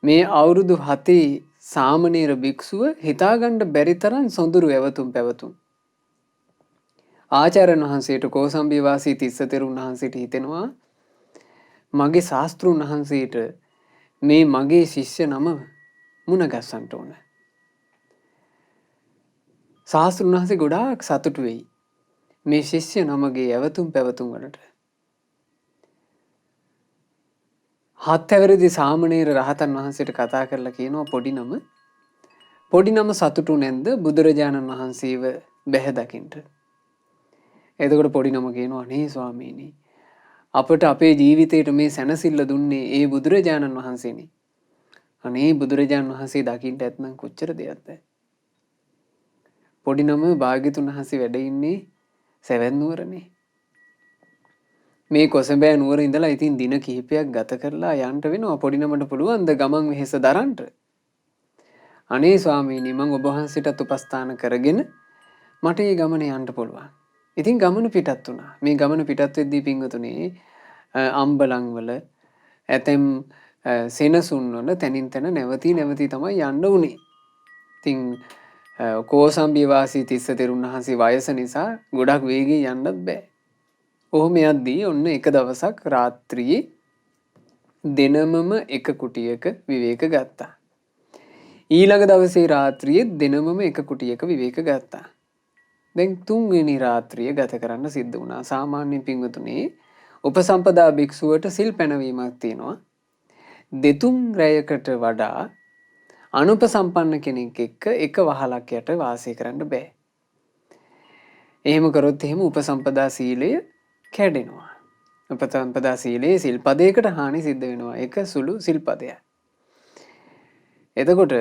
මේ අවුරුදු 7 සාමණේර භික්ෂුව හිතාගන්න බැරි තරම් සොඳුරු ඇවතුම් පැවතුම්. ආචාර්යන් වහන්සේට කෝසම්බිය වාසී තිස්ස තෙරුන් වහන්සේට හිතෙනවා මගේ ශාස්ත්‍රුන් වහන්සේට මේ මගේ ශිෂ්‍ය නම මුණ ගැස්සන්න ඕන. ශාස්ත්‍රුන් වහන්සේ ගොඩාක් සතුටු වෙයි මේ ශිෂ්‍ය නමගේ ඇවතුම් පැවතුම් වලට. 7 අවුරුදි සාමණේර රහතන් වහන්සේට කතා කරලා කියනවා පොඩි නම සතුටු නැන්ද බුදුරජාණන් වහන්සේව බැහැ දකින්න. එතකොට පොඩි නම කියනවා අනේ ස්වාමීනි අපට අපේ ජීවිතේට මේ සැනසෙල්ල දුන්නේ ඒ බුදුරජාණන් වහන්සේනේ. අනේ බුදුරජාණන් වහන්සේ දකින්න ඇත්නම් කොච්චර දෙයක්ද. පොඩි නම භාග්‍යතුන් වහන්සේ වැඩ ඉන්නේ සෙවැන් නුවරනේ. මේ කොසඹෑ නුවර ඉඳලා ඉතින් දින කිහිපයක් ගත කරලා යන්න වෙනවා. පොඩි නමට පුළුවන් ද ගමන් වෙහෙස දරන්න? අනේ ස්වාමීනි මම ඔබ වහන්සේටත් උපස්ථාන කරගෙන මට මේ ගමන යන්න පුළුවන්. ඉතින් ගමන පිටත් වුණා. මේ ගමන පිටත් වෙද්දී පින්වතුනි අම්බලන් වල ඇතැම් සෙනසුන් වල තනින් තන නැවතී තමයි යන්න උනේ. ඉතින් කෝසම්බිය වාසී තිස්ස තෙරුන් වහන්සේ වයස නිසා ගොඩක් වේගෙන් යන්නත් බෑ. ඔහොම යද්දී ඔන්න එක දවසක් රාත්‍රියේ දෙනමම එක කුටියක විවේක ගත්තා. ඊළඟ දවසේ රාත්‍රියේ දෙනමම එක කුටියක විවේක ගත්තා. දැන් තුන්වෙනි රාත්‍රිය ගත කරන්න සිද්ධ වුණා. සාමාන්‍ය පින්වතුනි උපසම්පදා භික්ෂුවට සිල් පැනවීමක් තියෙනවා. දෙතුන් රැයකට වඩා අනුපසම්පන්න කෙනෙක් එක්ක එක වහලක් යට වාසය කරන්න බෑ. එහෙම කරොත් එහෙම උපසම්පදා සීලය කැඩෙනවා. උපසම්පදා සීලයේ සිල්පදයකට හානි සිද්ධ වෙනවා. ඒක සුළු සිල්පදයක්. එතකොට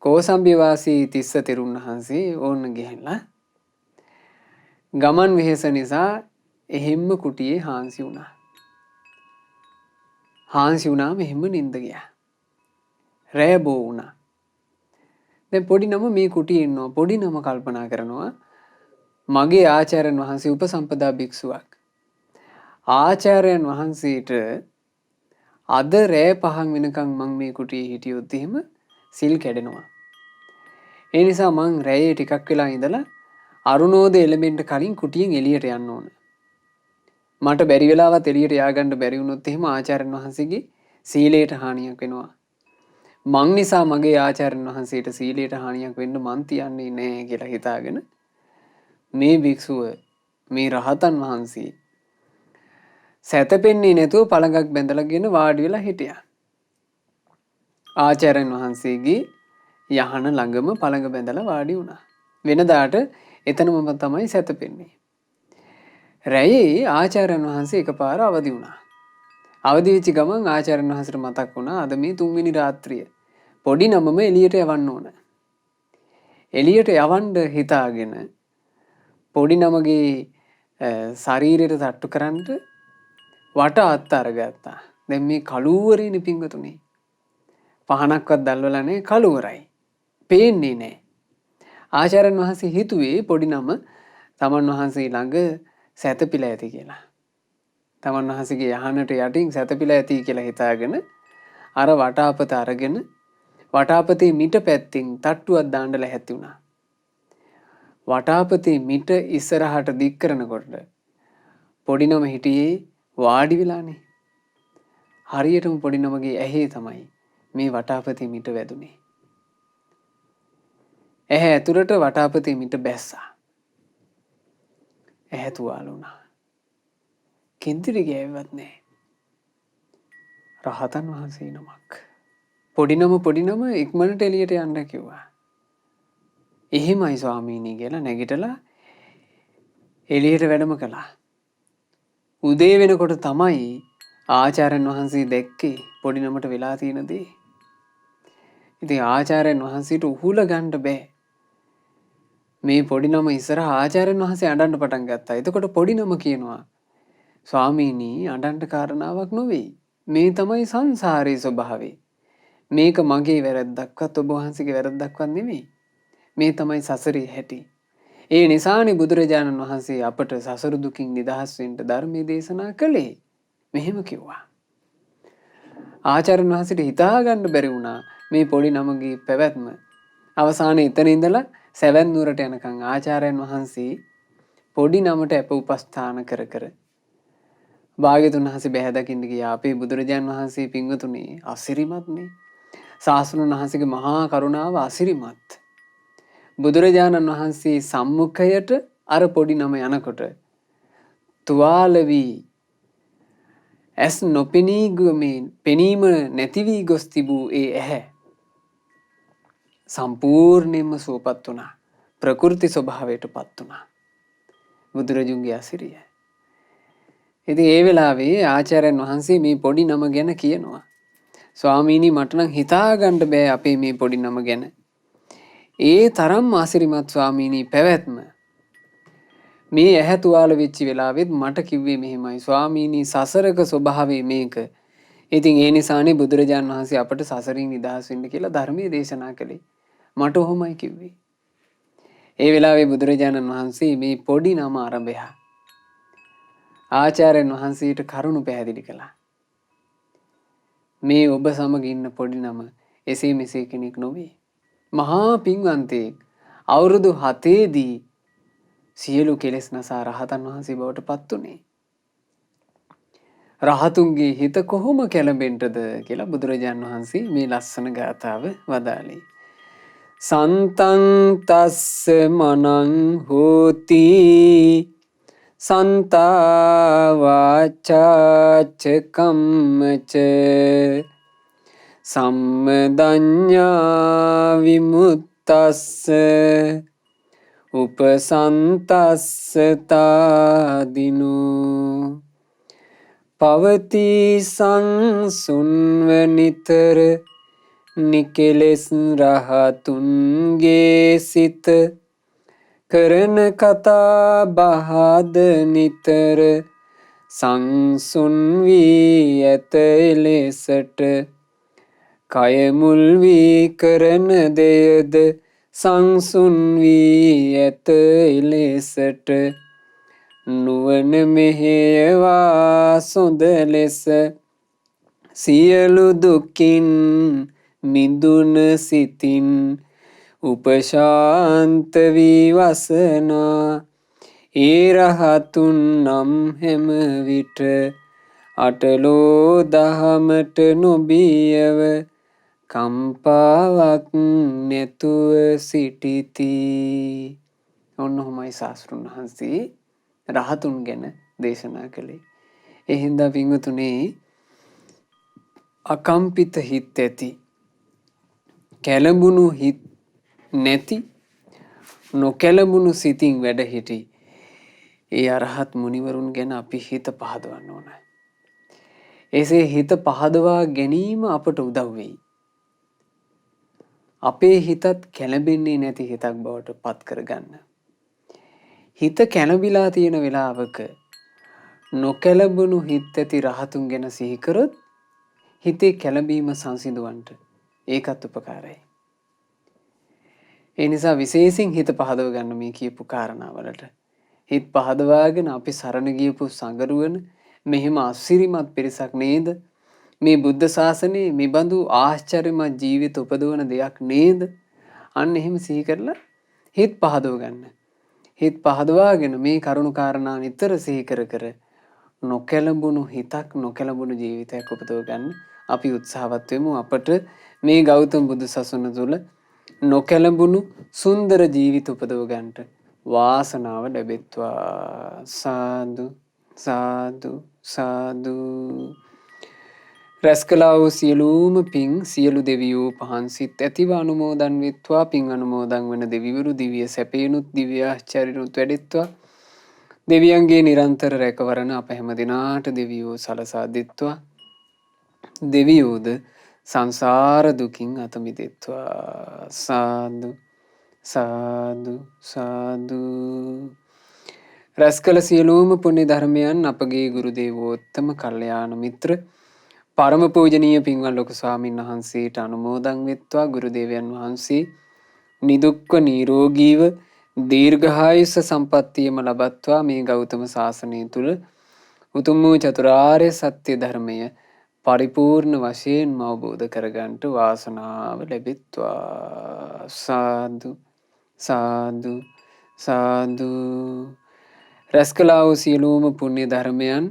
කෝසම්බිය වාසී තිස්ස තෙරුන් වහන්සේ ඕන්න ගිහිල්ලා ගමන් වෙහෙස නිසා එහෙම්ම කුටියේ හාන්සි වුණා. හාන්සි වුණාම එහෙම්ම නිින්ද ගියා. රැය බෝ වුණා. දැන් පොඩි නම මේ කුටියේ ඉන්නවා. පොඩි නම කල්පනා කරනවා මගේ ආචාර්යන් වහන්සේ උපසම්පදා භික්ෂුවක්. ආචාර්යන් වහන්සේට අද රෑ 5 වෙනකන් මං මේ කුටියේ හිටියොත් එහෙම සිල් කැඩෙනවා. ඒ නිසා මං රැයේ ටිකක් වෙලා ඉඳලා අරුණෝදය එළඹෙන්න කලින් කුටියෙන් එළියට යන්න ඕන. මට බැරි වෙලාවත් එළියට ය아가න්න බැරි වුණොත් එහෙම ආචාර්යන් වහන්සේගේ සීලයට හානියක් වෙනවා. මං නිසා මගේ ආචාර්යන් වහන්සේට සීලයට හානියක් වෙන්න මං තියන්නේ නැහැ කියලා හිතාගෙන මේ භික්ෂුව මේ රහතන් වහන්සේ සැතපෙන්නේ නැතුව පළඟක් බැඳලාගෙන වාඩි වෙලා හිටියා. ආචාර්යන් වහන්සේගේ යහන ළඟම පළඟ බැඳලා වාඩි වුණා. වෙනදාට එතනම තමයි සැතපෙන්නේ. රැයේ ආචාර්යන් වහන්සේ එකපාර අවදි වුණා. අවදි වෙච්ච ගමන් ආචාර්යන් වහන්සේට මතක් වුණා අද මේ 3 වෙනි රාත්‍රිය. පොඩි නමම එළියට යවන්න ඕන. එළියට යවන්න හිතාගෙන පොඩි නමගේ ශරීරයට තට්ටු කරන්න වට අත් අරගත්තා. දැන් මේ කලුවරේනේ පිංගතුනේ. පහනක්වත් දැල්වලා නැහැ කලුවරයි. පේන්නේ නැහැ. ආචාර්යන් වහන්සේ හිතුවේ පොඩි නම තමන් වහන්සේ ළඟ සැතපීලා ඇති කියලා. තමන් වහන්සේගේ යහනට යටින් සැතපීලා ඇති කියලා හිතාගෙන අර වටාපත අරගෙන වටාපතේ මිට පැත්තෙන් තට්ටුවක් දාන්න ලැහැත්ති වුණා. වටාපතේ මිට ඉස්සරහට දික් කරනකොට පොඩි නම හිටියේ වාඩි වෙලානේ. හරියටම පොඩි නමගේ ඇහි තමයි මේ වටාපතේ මිට වැදුනේ. ඇහැ ඇතුළට වටාපතේ මිට බැස්සා. ඇහැ තුවාල වුණා. කින්තිරි ගෑවෙවත් නැහැ. රහතන් වහන්සේ නමක්. පොඩි නම ඉක්මනට එළියට යන්න කිව්වා. එහෙමයි ස්වාමීනි කියලා නැගිටලා එළියට වැඩම කළා. උදේ වෙනකොට තමයි ආචාර්යන් වහන්සේ දැක්කේ පොඩි නමට වෙලා තියෙන දේ. ඉතින් ආචාර්යන් වහන්සේට උහුල ගන්න බෑ. මේ පොඩි නම ඉස්සරහ ආචාර්යන් වහන්සේ අඬන්න පටන් ගත්තා. එතකොට පොඩි නම කියනවා ස්වාමීනි අඬන්න කාරණාවක් නොවේ. මේ තමයි සංසාරයේ ස්වභාවය. මේක මගේ වැරද්දක්වත් ඔබ වහන්සේගේ වැරද්දක්වත් නෙමෙයි. මේ තමයි සසරේ හැටි. ඒ නිසානේ බුදුරජාණන් වහන්සේ අපට සසර දුකින් නිදහස් වෙන්න ධර්මයේ දේශනා කළේ. මෙහෙම කිව්වා. ආචාර්යන් වහන්සේට හිතා ගන්න බැරි වුණා මේ පොඩි නමගේ පැවැත්ම. අවසානයේ එතන ඉඳලා සෙවැන් නුවරට යනකම් ආචාර්යන් වහන්සේ පොඩි නමට අප උපස්ථාන කර කර භාග්‍යතුන් වහන්සේ බැහැ දකින්න ගියා. අපේ බුදුරජාණන් වහන්සේ පින්වතුනි අසිරිමත්නේ. ශාස්ත්‍රඥ වහන්සේගේ මහා කරුණාව අසිරිමත්. බුදුරජාණන් වහන්සේ සම්මුඛයට අර පොඩි නම යනකොට තුවාල වී ඇස් නොපෙනී ගොමේ පෙනීම නැති වී ගොස් තිබූ ඒ ඇහැ සම්පූර්ණයෙන්ම සුවපත් වුණා. ප්‍රකෘති ස්වභාවයටපත් වුණා. බුදුරජුන්ගේ අසිරිය. ඉතින් ඒ වෙලාවේ ආචාර්යන් වහන්සේ මේ පොඩි නම ගැන කියනවා. ස්වාමීනි මට නම් හිතා ගන්න බෑ අපේ මේ පොඩි නම ගැන. ඒ තරම් ආසිරිමත් ස්වාමීනි පැවැත්ම. මේ ඇහැ තුවාල වෙච්ච වෙලාවෙත් මට කිව්වේ මෙහෙමයි ස්වාමීනි සසරක ස්වභාවය මේක. ඉතින් ඒ නිසානේ බුදුරජාණන් වහන්සේ අපට සසරින් නිදහස් වෙන්න කියලා ධර්මයේ දේශනා කළේ. මට ඔහොමයි කිව්වේ. ඒ වෙලාවේ බුදුරජාණන් වහන්සේ මේ පොඩි නම ආරම්භය ආචාර්යන් වහන්සේට කරුණු පැහැදිලි කළා. මේ ඔබ සමග ඉන්න පොඩි නම එසේ මෙසේ කෙනෙක් නොවේ. මහා පින්වන්තයෙක් අවුරුදු 7 දී සියලු කෙලෙස් නසා රහතන් වහන්සේ බවට පත් උනේ. රහතුන්ගේ හිත කොහොම කැළඹෙන්නද කියලා බුදුරජාණන් වහන්සේ මේ ලස්සන ගාථාව වදාළේ. සන්තං තස්ස මනං හෝති සන්තා වාචාච කම්මච සම්මදඤ්ඤා විමුක්තස්ස උපසන්තස්ස තාදිනෝ පවති සංසුන්ව නිතර නිකෙලෙස් රහතුන්ගේ සිත කරන කතා බහද නිතර සංසුන් වී ඇත එලෙසට කය මුල් වී කරන දෙයද සංසුන් වී ඇත එලෙසට නුවණ මෙහෙයවා සොඳ ලෙස සියලු දුකින් මිදුන සිතින් උපශාන්ත වී වසනා ඒ රහතුන් නම් හැම විට අටලෝ දහමට නොබියව කම්පාවක් නැතුව සිටිති. ඔන්න ඔහොමයි ශාස්ත්‍රුන් වහන්සේ රහතුන් ගැන දේශනා කළේ. ඒ හින්දා පින්වතුනේ අකම්පිත හිත් ඇති කැළඹුණු හිත් නැති නොකැළඹුණු සිතින් වැඩ හිටි ඒ අරහත් මුනිවරුන් ගැන අපි හිත පහදවන්න ඕන. එසේ හිත පහදවා ගැනීම අපට උදව් වෙයි. අපේ හිතත් කැළඹෙන්නේ නැති හිතක් බවට පත් කරගන්න. හිත කැළඹිලා තියෙන වෙලාවක නොකැළඹුණු හිත් ඇති රහතුන් ගැන සිහි කරොත් හිතේ කැළඹීම සංසිඳවන්නට ඒකත් උපකාරයි. ඒ නිසා විශේෂයෙන් හිත පහදව ගන්න මේ කියපු කාරණාවලට. හිත පහදවාගෙන අපි සරණ ගියපු සංගරුවන මෙහෙම අසිරිමත් පිරිසක් නේද? මේ බුද්ධ ශාසනයේ මේ බඳු ආශ්චර්යමත් ජීවිත උපදවන දෙයක් නේද? අන්න එහෙම සිහි කරලා හිත පහදව ගන්න. හිත පහදවාගෙන මේ කරුණු කාරණා නිතර සිහි කර කර නොකැළඹුණු හිතක් නොකැළඹුණු ජීවිතයක් උපදව ගන්න අපි උත්සාහවත් වෙමු. අපට මේ ගෞතම බුදු සසුන තුළ නොකැළඹුණු සුන්දර ජීවිත උපදව ගන්නට වාසනාව ලැබෙත්වා. සාදු සාදු සාදු. රැස් කළා වූ සියලුම පින් සියලු දෙවියෝ පහන් සිත් ඇතිව අනුමෝදන් වෙත්වා. පින් අනුමෝදන් වන දෙවිවරු දිව්‍ය සැපේනුත් දිව්‍ය ආශ්චර්යනුත් වැඩෙත්වා. දෙවියන්ගේ නිරන්තර රැකවරණ අප හැම දිනාට දෙවියෝ සලසා දෙත්වා. දෙවියෝද සංසාර දුකින් අත මිදෙත්වා. සාදු සාදු සාදු. රැස් කළ සියලුම පුණ්‍ය ධර්මයන් අපගේ ගුරු දේවෝත්තම කල්යාණ මිත්‍ර පරම පූජනීය පින්වත් ලොකු ස්වාමීන් වහන්සේට අනුමෝදන් වෙත්වා. ගුරු දේවයන් වහන්සේ නිදුක්ව නිරෝගීව දීර්ඝායුෂ සම්පන්නියම ලබත්වා. මේ ගෞතම සාසනය තුල උතුම් වූ චතුරාර්ය සත්‍ය ධර්මය පරිපූර්ණ වශයෙන්ම අවබෝධ කරගන්නට වාසනාව ලැබෙත්වා. සාදු සාදු සාදු. රැස් කළා වූ සියලුම පුණ්‍ය ධර්මයන්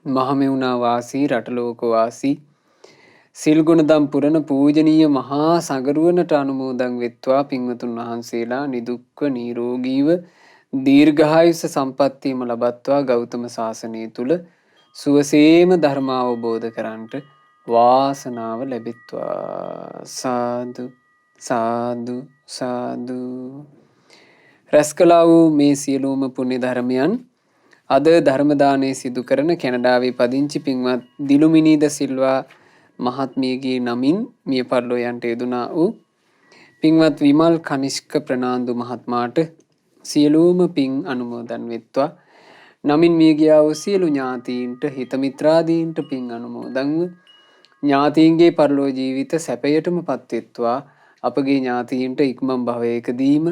මහමෙවුනා වාසී රටලෝක වාසී සිල් ගුණදම් පුරන පූජනීය මහා සංගරුවනට අනුමෝදන් වෙත්වා. පින්වතුන් වහන්සේලා නිදුක්ව නිරෝගීව දීර්ඝායුෂ සම්පන්නියම ලබත්වා. ගෞතම සාසනය තුල සුවසේම ධර්ම අවබෝධ කරන්නට වාසනාව ලැබෙත්වා. සාදු සාදු සාදු. රැස් කළා වූ මේ සියලුම පුණ්‍ය ධර්මයන් අද ධර්ම දානය සිදු කරන කැනඩාවේ පදිංචි පින්වත් දිලුමිනීද සිල්වා මහත්මියගේ නමින් මිය පරලෝ යන්ට යෙදුනා වූ පින්වත් විමල් කනිෂ්ක ප්‍රනාන්දු මහත්මයාට සියලුම පින් අනුමෝදන් වෙත්වා. නමින් මිය ගියා වූ සියලු ඥාතීන්ට හිත මිත්‍රාදීන්ට පින් අනුමෝදන්ව ඥාතීන්ගේ පරලෝ ජීවිත සැපයටම පත්වෙත්වා. අපගේ ඥාතීන්ට ඉක්මන් භවයකදීම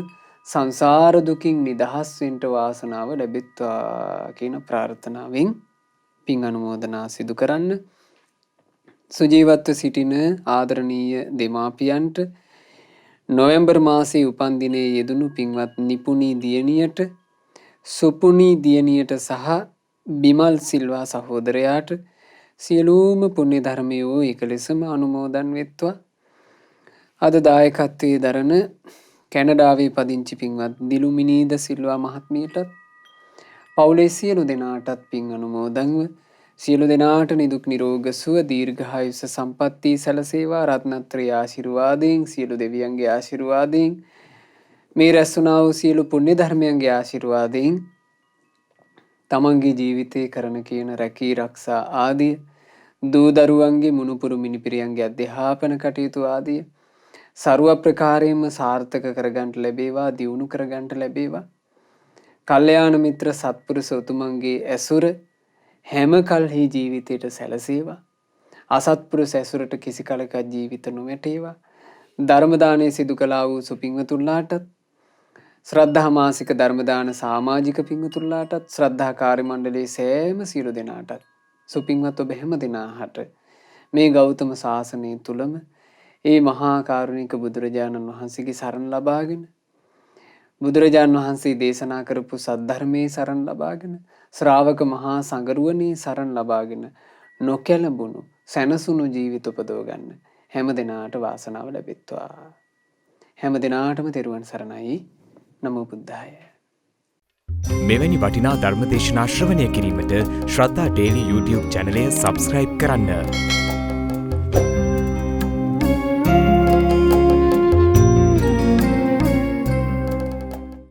සංසාර දුකින් නිදහස් වෙන්න වාසනාව ලැබෙත්වා කියන ප්‍රාර්ථනාවෙන් පින් අනුමෝදනා සිදු කරන්න. සුජීවත්ව සිටින ආදරණීය දෙමාපියන්ට නොවැම්බර් මාසයේ උපන්දිනයේ යෙදුණු පින්වත් නිපුණී දියණියට, සුපුණී දියණියට සහ බිමල් සිල්වා සහෝදරයාට සියලුම පුණ්‍ය ධර්මයෝ එකලෙසම අනුමෝදන් වෙත්වා. අද දායකත්වයේ දරන කැනඩාවේ පදිංචි පින්වත් දිලුමිනීද සිල්වා මහත්මියටත් පවුලේ සියලු දෙනාටත් පින් අනුමෝදන්ව සියලු දෙනාට නිදුක් නිරෝග සුව දීර්ඝායුෂ සම්පatti සැලසේවා. රත්නත්‍රයේ ආශිර්වාදයෙන් සියලු දෙවියන්ගේ ආශිර්වාදයෙන් මේ රැස්ුණා වූ සියලු පුණ්‍ය ධර්මයන්ගේ ආශිර්වාදයෙන් තමන්ගේ ජීවිතේ කරන කියන රැකී රක්ෂා ආදිය දූ දරුවන්ගේ මුණුපුරු මිනිපිරියන්ගේ අධ්‍යාපන කටයුතු ආදිය ਸਰව ප්‍රකාරයෙන්ම සාර්ථක කරගන්න ලැබේවා, දියුණු කරගන්න ලැබේවා. කල්යාණ මිත්‍ර සත්පුරුෂ උතුමන්ගේ ඇසුර හැම කල්හි ජීවිතයට සැලසේවා. අසත්පුරුෂ ඇසුරට කිසි කලක ජීවිත නොවැටේවා. ධර්ම දානය සිදු කළා වූ සුපින්වතුන්ලාටත්, ශ්‍රද්ධා මාසික ධර්ම දාන සමාජික පින්වතුන්ලාටත්, ශ්‍රද්ධා කාර්ය මණ්ඩලයේ සෑම සියලු දෙනාටත්, සුපින්වත් ඔබ හැම දෙනාට මේ ගෞතම ශාසනය තුලම ඒ මහා කරුණික බුදුරජාණන් වහන්සේගේ සරණ ලබාගෙන, බුදුරජාණන් වහන්සේ දේශනා කරපු සද්ධර්මයේ සරණ ලබාගෙන, ශ්‍රාවක මහා සංගරුවනේ සරණ ලබාගෙන නොකැළඹුණු සැනසුණු ජීවිත උපදව ගන්න හැම දිනාට වාසනාව ලැබෙත්වා. හැම දිනාටම තෙරුවන් සරණයි. නමෝ බුද්ධාය. මෙවැනි වටිනා ධර්ම දේශනා ශ්‍රවණය කිරීමට ශ්‍රද්ධා ඩේලි YouTube චැනලය සබස්ක්‍රයිබ් කරන්න.